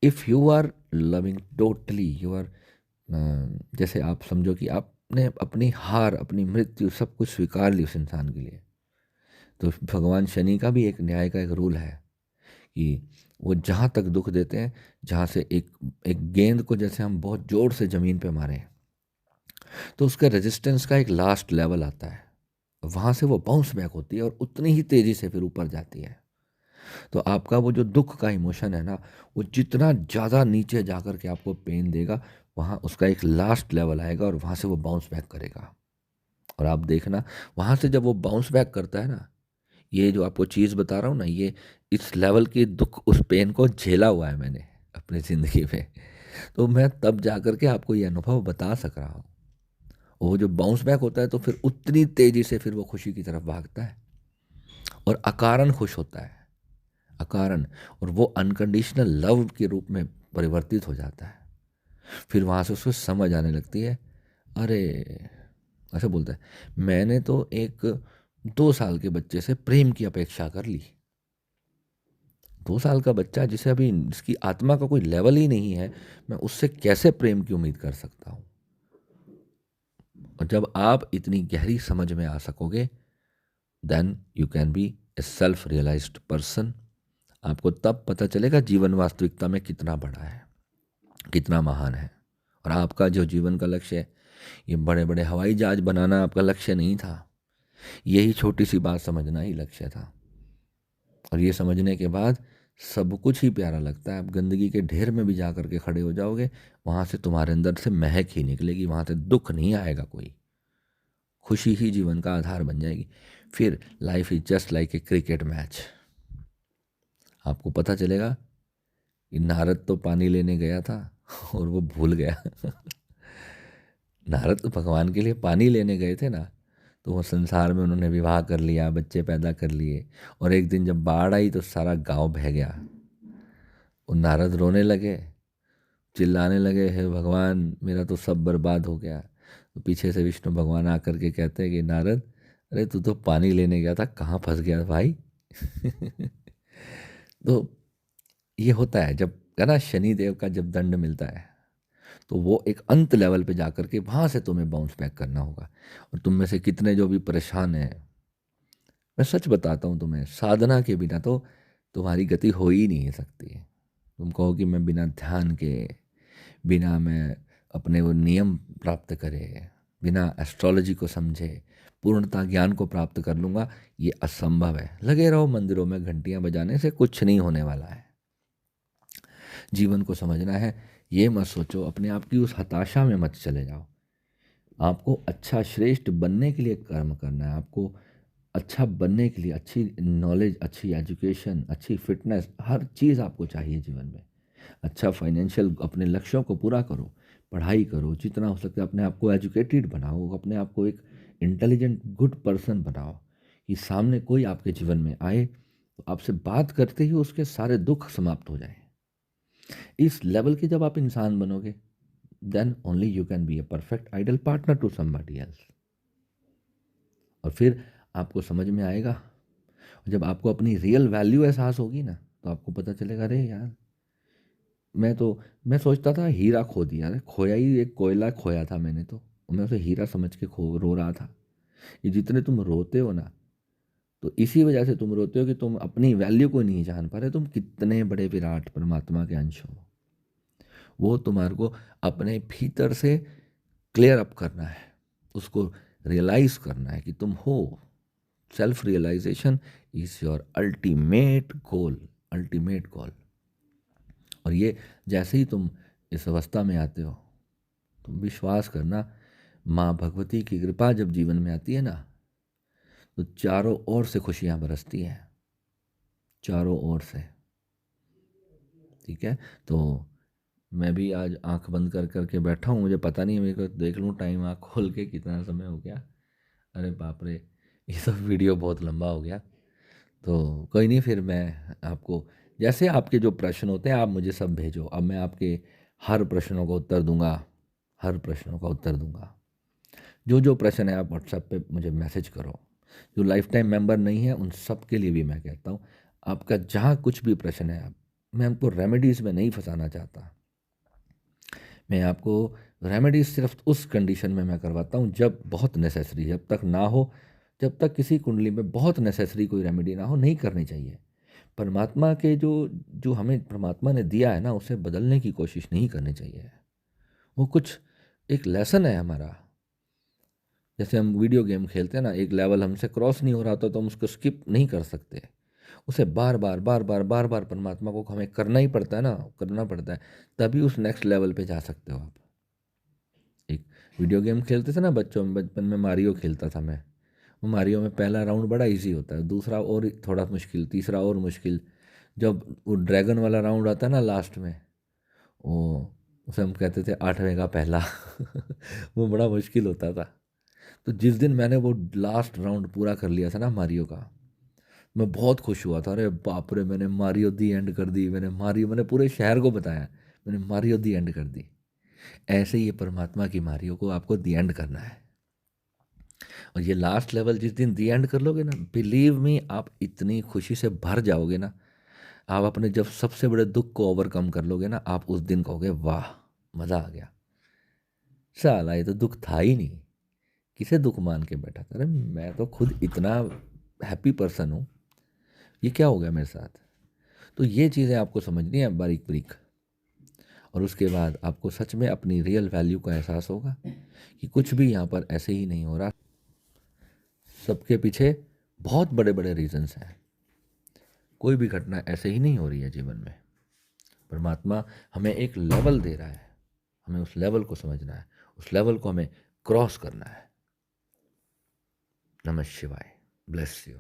If you are loving totally, you are, जैसे आप समझो कि आप ने अपनी हार, अपनी मृत्यु सब कुछ स्वीकार ली उस इंसान के लिए। तो भगवान शनि का भी एक न्याय का एक रूल है कि वो जहाँ तक दुख देते हैं, जहाँ से एक एक गेंद को जैसे हम बहुत ज़ोर से ज़मीन पे मारें, तो उसका रेजिस्टेंस का एक लास्ट लेवल आता है, वहाँ से वो बाउंस बैक होती है और उतनी ही तेज़ी से फिर ऊपर जाती है। तो आपका वो जो दुख का इमोशन है ना, वो जितना ज़्यादा नीचे जा कर के आपको पेन देगा, वहाँ उसका एक लास्ट लेवल आएगा और वहाँ से वो बाउंस बैक करेगा। और आप देखना, वहाँ से जब वो बाउंस बैक करता है ना, ये जो आपको चीज़ बता रहा हूँ ना, ये इस लेवल की दुख, उस पेन को झेला हुआ है मैंने अपनी ज़िंदगी में। तो मैं तब जा कर के आपको ये अनुभव बता सक रहा हूँ। वो जो बाउंस बैक होता है तो फिर उतनी तेज़ी से फिर वो खुशी की तरफ भागता है और अकारण खुश होता है, अकारण। और वो अनकंडीशनल लव के रूप में परिवर्तित हो जाता है। फिर वहाँ से उसको समझ आने लगती है, अरे, ऐसा बोलता है, मैंने तो एक 2 साल के बच्चे से प्रेम की अपेक्षा कर ली। 2 साल का बच्चा जिसे अभी जिसकी आत्मा का कोई लेवल ही नहीं है, मैं उससे कैसे प्रेम की उम्मीद कर सकता हूँ। और जब आप इतनी गहरी समझ में आ सकोगे, then you can be a self realized person. आपको तब पता चलेगा जीवन वास्तविकता में कितना बड़ा है, कितना महान है। और आपका जो जीवन का लक्ष्य है, ये बड़े बड़े हवाई जहाज बनाना आपका लक्ष्य नहीं था, यही छोटी सी बात समझना ही लक्ष्य था। और ये समझने के बाद सब कुछ ही प्यारा लगता है। आप गंदगी के ढेर में भी जा कर के खड़े हो जाओगे, वहाँ से तुम्हारे अंदर से महक ही निकलेगी, वहाँ से दुख नहीं आएगा कोई, खुशी ही जीवन का आधार बन जाएगी। फिर life is just like a cricket match. आपको पता चलेगा कि नारद तो पानी लेने गया था और वो भूल गया। नारद तो भगवान के लिए पानी लेने गए थे ना, तो वो संसार में उन्होंने विवाह कर लिया, बच्चे पैदा कर लिए, और एक दिन जब बाढ़ आई तो सारा गांव बह गया। और नारद रोने लगे, चिल्लाने लगे, हे भगवान, मेरा तो सब बर्बाद हो गया। तो पीछे से विष्णु भगवान आकर के कहते हैं कि नारद, अरे तू तो पानी लेने गया था, कहाँ फंस गया भाई। तो ये होता है जब, है ना, शनि देव का जब दंड मिलता है, तो वो एक अंत लेवल पे जाकर के वहाँ से तुम्हें बाउंस बैक करना होगा। और तुम में से कितने जो भी परेशान हैं, मैं सच बताता हूँ तुम्हें, साधना के बिना तो तुम्हारी गति हो ही नहीं सकती। तुम कहो कि मैं बिना ध्यान के, बिना मैं अपने वो नियम प्राप्त करे, बिना एस्ट्रोलॉजी को समझे पूर्णता ज्ञान को प्राप्त कर लूँगा, ये असंभव है। लगे रहो मंदिरों में घंटियाँ बजाने से कुछ नहीं होने वाला है। जीवन को समझना है, ये मत सोचो, अपने आप की उस हताशा में मत चले जाओ। आपको अच्छा श्रेष्ठ बनने के लिए कर्म करना है। आपको अच्छा बनने के लिए अच्छी नॉलेज, अच्छी एजुकेशन, अच्छी फिटनेस, हर चीज़ आपको चाहिए जीवन में। अच्छा फाइनेंशियल, अपने लक्ष्यों को पूरा करो, पढ़ाई करो, जितना हो सकता है अपने आप को एजुकेटेड बनाओ, अपने आप को एक इंटेलिजेंट गुड पर्सन बनाओ, कि सामने कोई आपके जीवन में आए तो आपसे बात करते ही उसके सारे दुख समाप्त हो जाए। इस लेवल के जब आप इंसान बनोगे, then only you can be a perfect ideal partner to somebody else. और फिर आपको समझ में आएगा, जब आपको अपनी रियल वैल्यू एहसास होगी ना, तो आपको पता चलेगा, अरे यार, मैं सोचता था हीरा खो दिया, अरे खोया ही एक कोयला खोया था मैंने तो, मैं उसे हीरा समझ के खो रो रहा था। ये जितने तुम रोते हो ना, तो इसी वजह से तुम रोते हो कि तुम अपनी वैल्यू को नहीं जान पा रहे, तुम कितने बड़े विराट परमात्मा के अंश हो। वो तुम्हारे को अपने भीतर से क्लियर अप करना है, उसको रियलाइज करना है कि तुम हो। Self realization is your ultimate goal, ultimate goal. और ये जैसे ही तुम इस अवस्था में आते हो, तुम विश्वास करना, माँ भगवती की कृपा जब जीवन में आती है ना, तो चारों ओर से खुशियाँ बरसती हैं, चारों ओर से। ठीक है, तो मैं भी आज आंख बंद कर करके बैठा हूँ, मुझे पता नहीं, मेरे को देख लूँ टाइम आँख खोल के कितना समय हो गया। अरे बाप रे, ये सब वीडियो बहुत लंबा हो गया। तो कोई नहीं, फिर मैं आपको, जैसे आपके जो प्रश्न होते हैं आप मुझे सब भेजो, अब मैं आपके हर प्रश्नों का उत्तर दूंगा, हर प्रश्नों का उत्तर दूंगा। जो जो प्रश्न है आप व्हाट्सएप पे मुझे मैसेज करो। जो लाइफ टाइम मेंबर नहीं है उन सब के लिए भी मैं कहता हूँ, आपका जहाँ कुछ भी प्रश्न है, मैं आपको रेमेडीज़ में नहीं फंसाना चाहता, मैं आपको रेमेडी सिर्फ उस कंडीशन में मैं करवाता हूँ जब बहुत नेसेसरी, जब तक ना हो, जब तक किसी कुंडली में बहुत नेसेसरी कोई रेमेडी ना हो, नहीं करनी चाहिए। परमात्मा के जो जो हमें परमात्मा ने दिया है ना, उसे बदलने की कोशिश नहीं करनी चाहिए। वो कुछ एक लेसन है हमारा। जैसे हम वीडियो गेम खेलते हैं ना, एक लेवल हमसे क्रॉस नहीं हो रहा था तो हम उसको स्किप नहीं कर सकते, उसे बार बार बार बार बार बार परमात्मा को हमें करना ही पड़ता है ना, करना पड़ता है, तभी उस नेक्स्ट लेवल पे जा सकते हो आप। एक वीडियो गेम खेलते थे ना बच्चों में, बचपन में मारियो खेलता था मैं। वो मारियो में पहला राउंड बड़ा इजी होता है, दूसरा और थोड़ा मुश्किल, तीसरा और मुश्किल, जब वो ड्रैगन वाला राउंड आता है ना लास्ट में, वो उसे हम कहते थे 8वें का पहला वो बड़ा मुश्किल होता था। तो जिस दिन मैंने वो लास्ट राउंड पूरा कर लिया था ना मारियो का, मैं बहुत खुश हुआ था। अरे बाप रे, मैंने मारियो दी एंड कर दी, मैंने पूरे शहर को बताया मैंने मारियो दी एंड कर दी। ऐसे ही ये परमात्मा की मारियो को आपको दी एंड करना है। और ये लास्ट लेवल जिस दिन दी एंड कर लोगे ना, बिलीव मी, आप इतनी खुशी से भर जाओगे ना, आप अपने जब सबसे बड़े दुख को ओवरकम कर लोगे ना, आप उस दिन कहोगे वाह, मज़ा आ गया, साला ये तो दुख था ही नहीं, किसे दुख मान के बैठा था, अरे मैं तो खुद इतना हैप्पी पर्सन हूँ, ये क्या हो गया मेरे साथ। तो ये चीज़ें आपको समझनी है बारीक बारीक, और उसके बाद आपको सच में अपनी रियल वैल्यू का एहसास होगा कि कुछ भी यहाँ पर ऐसे ही नहीं हो रहा, सबके पीछे बहुत बड़े बड़े रीजंस हैं, कोई भी घटना ऐसे ही नहीं हो रही है जीवन में। परमात्मा हमें एक लेवल दे रहा है, हमें उस लेवल को समझना है, उस लेवल को हमें क्रॉस करना है। नमः शिवाय, ब्लेस यू।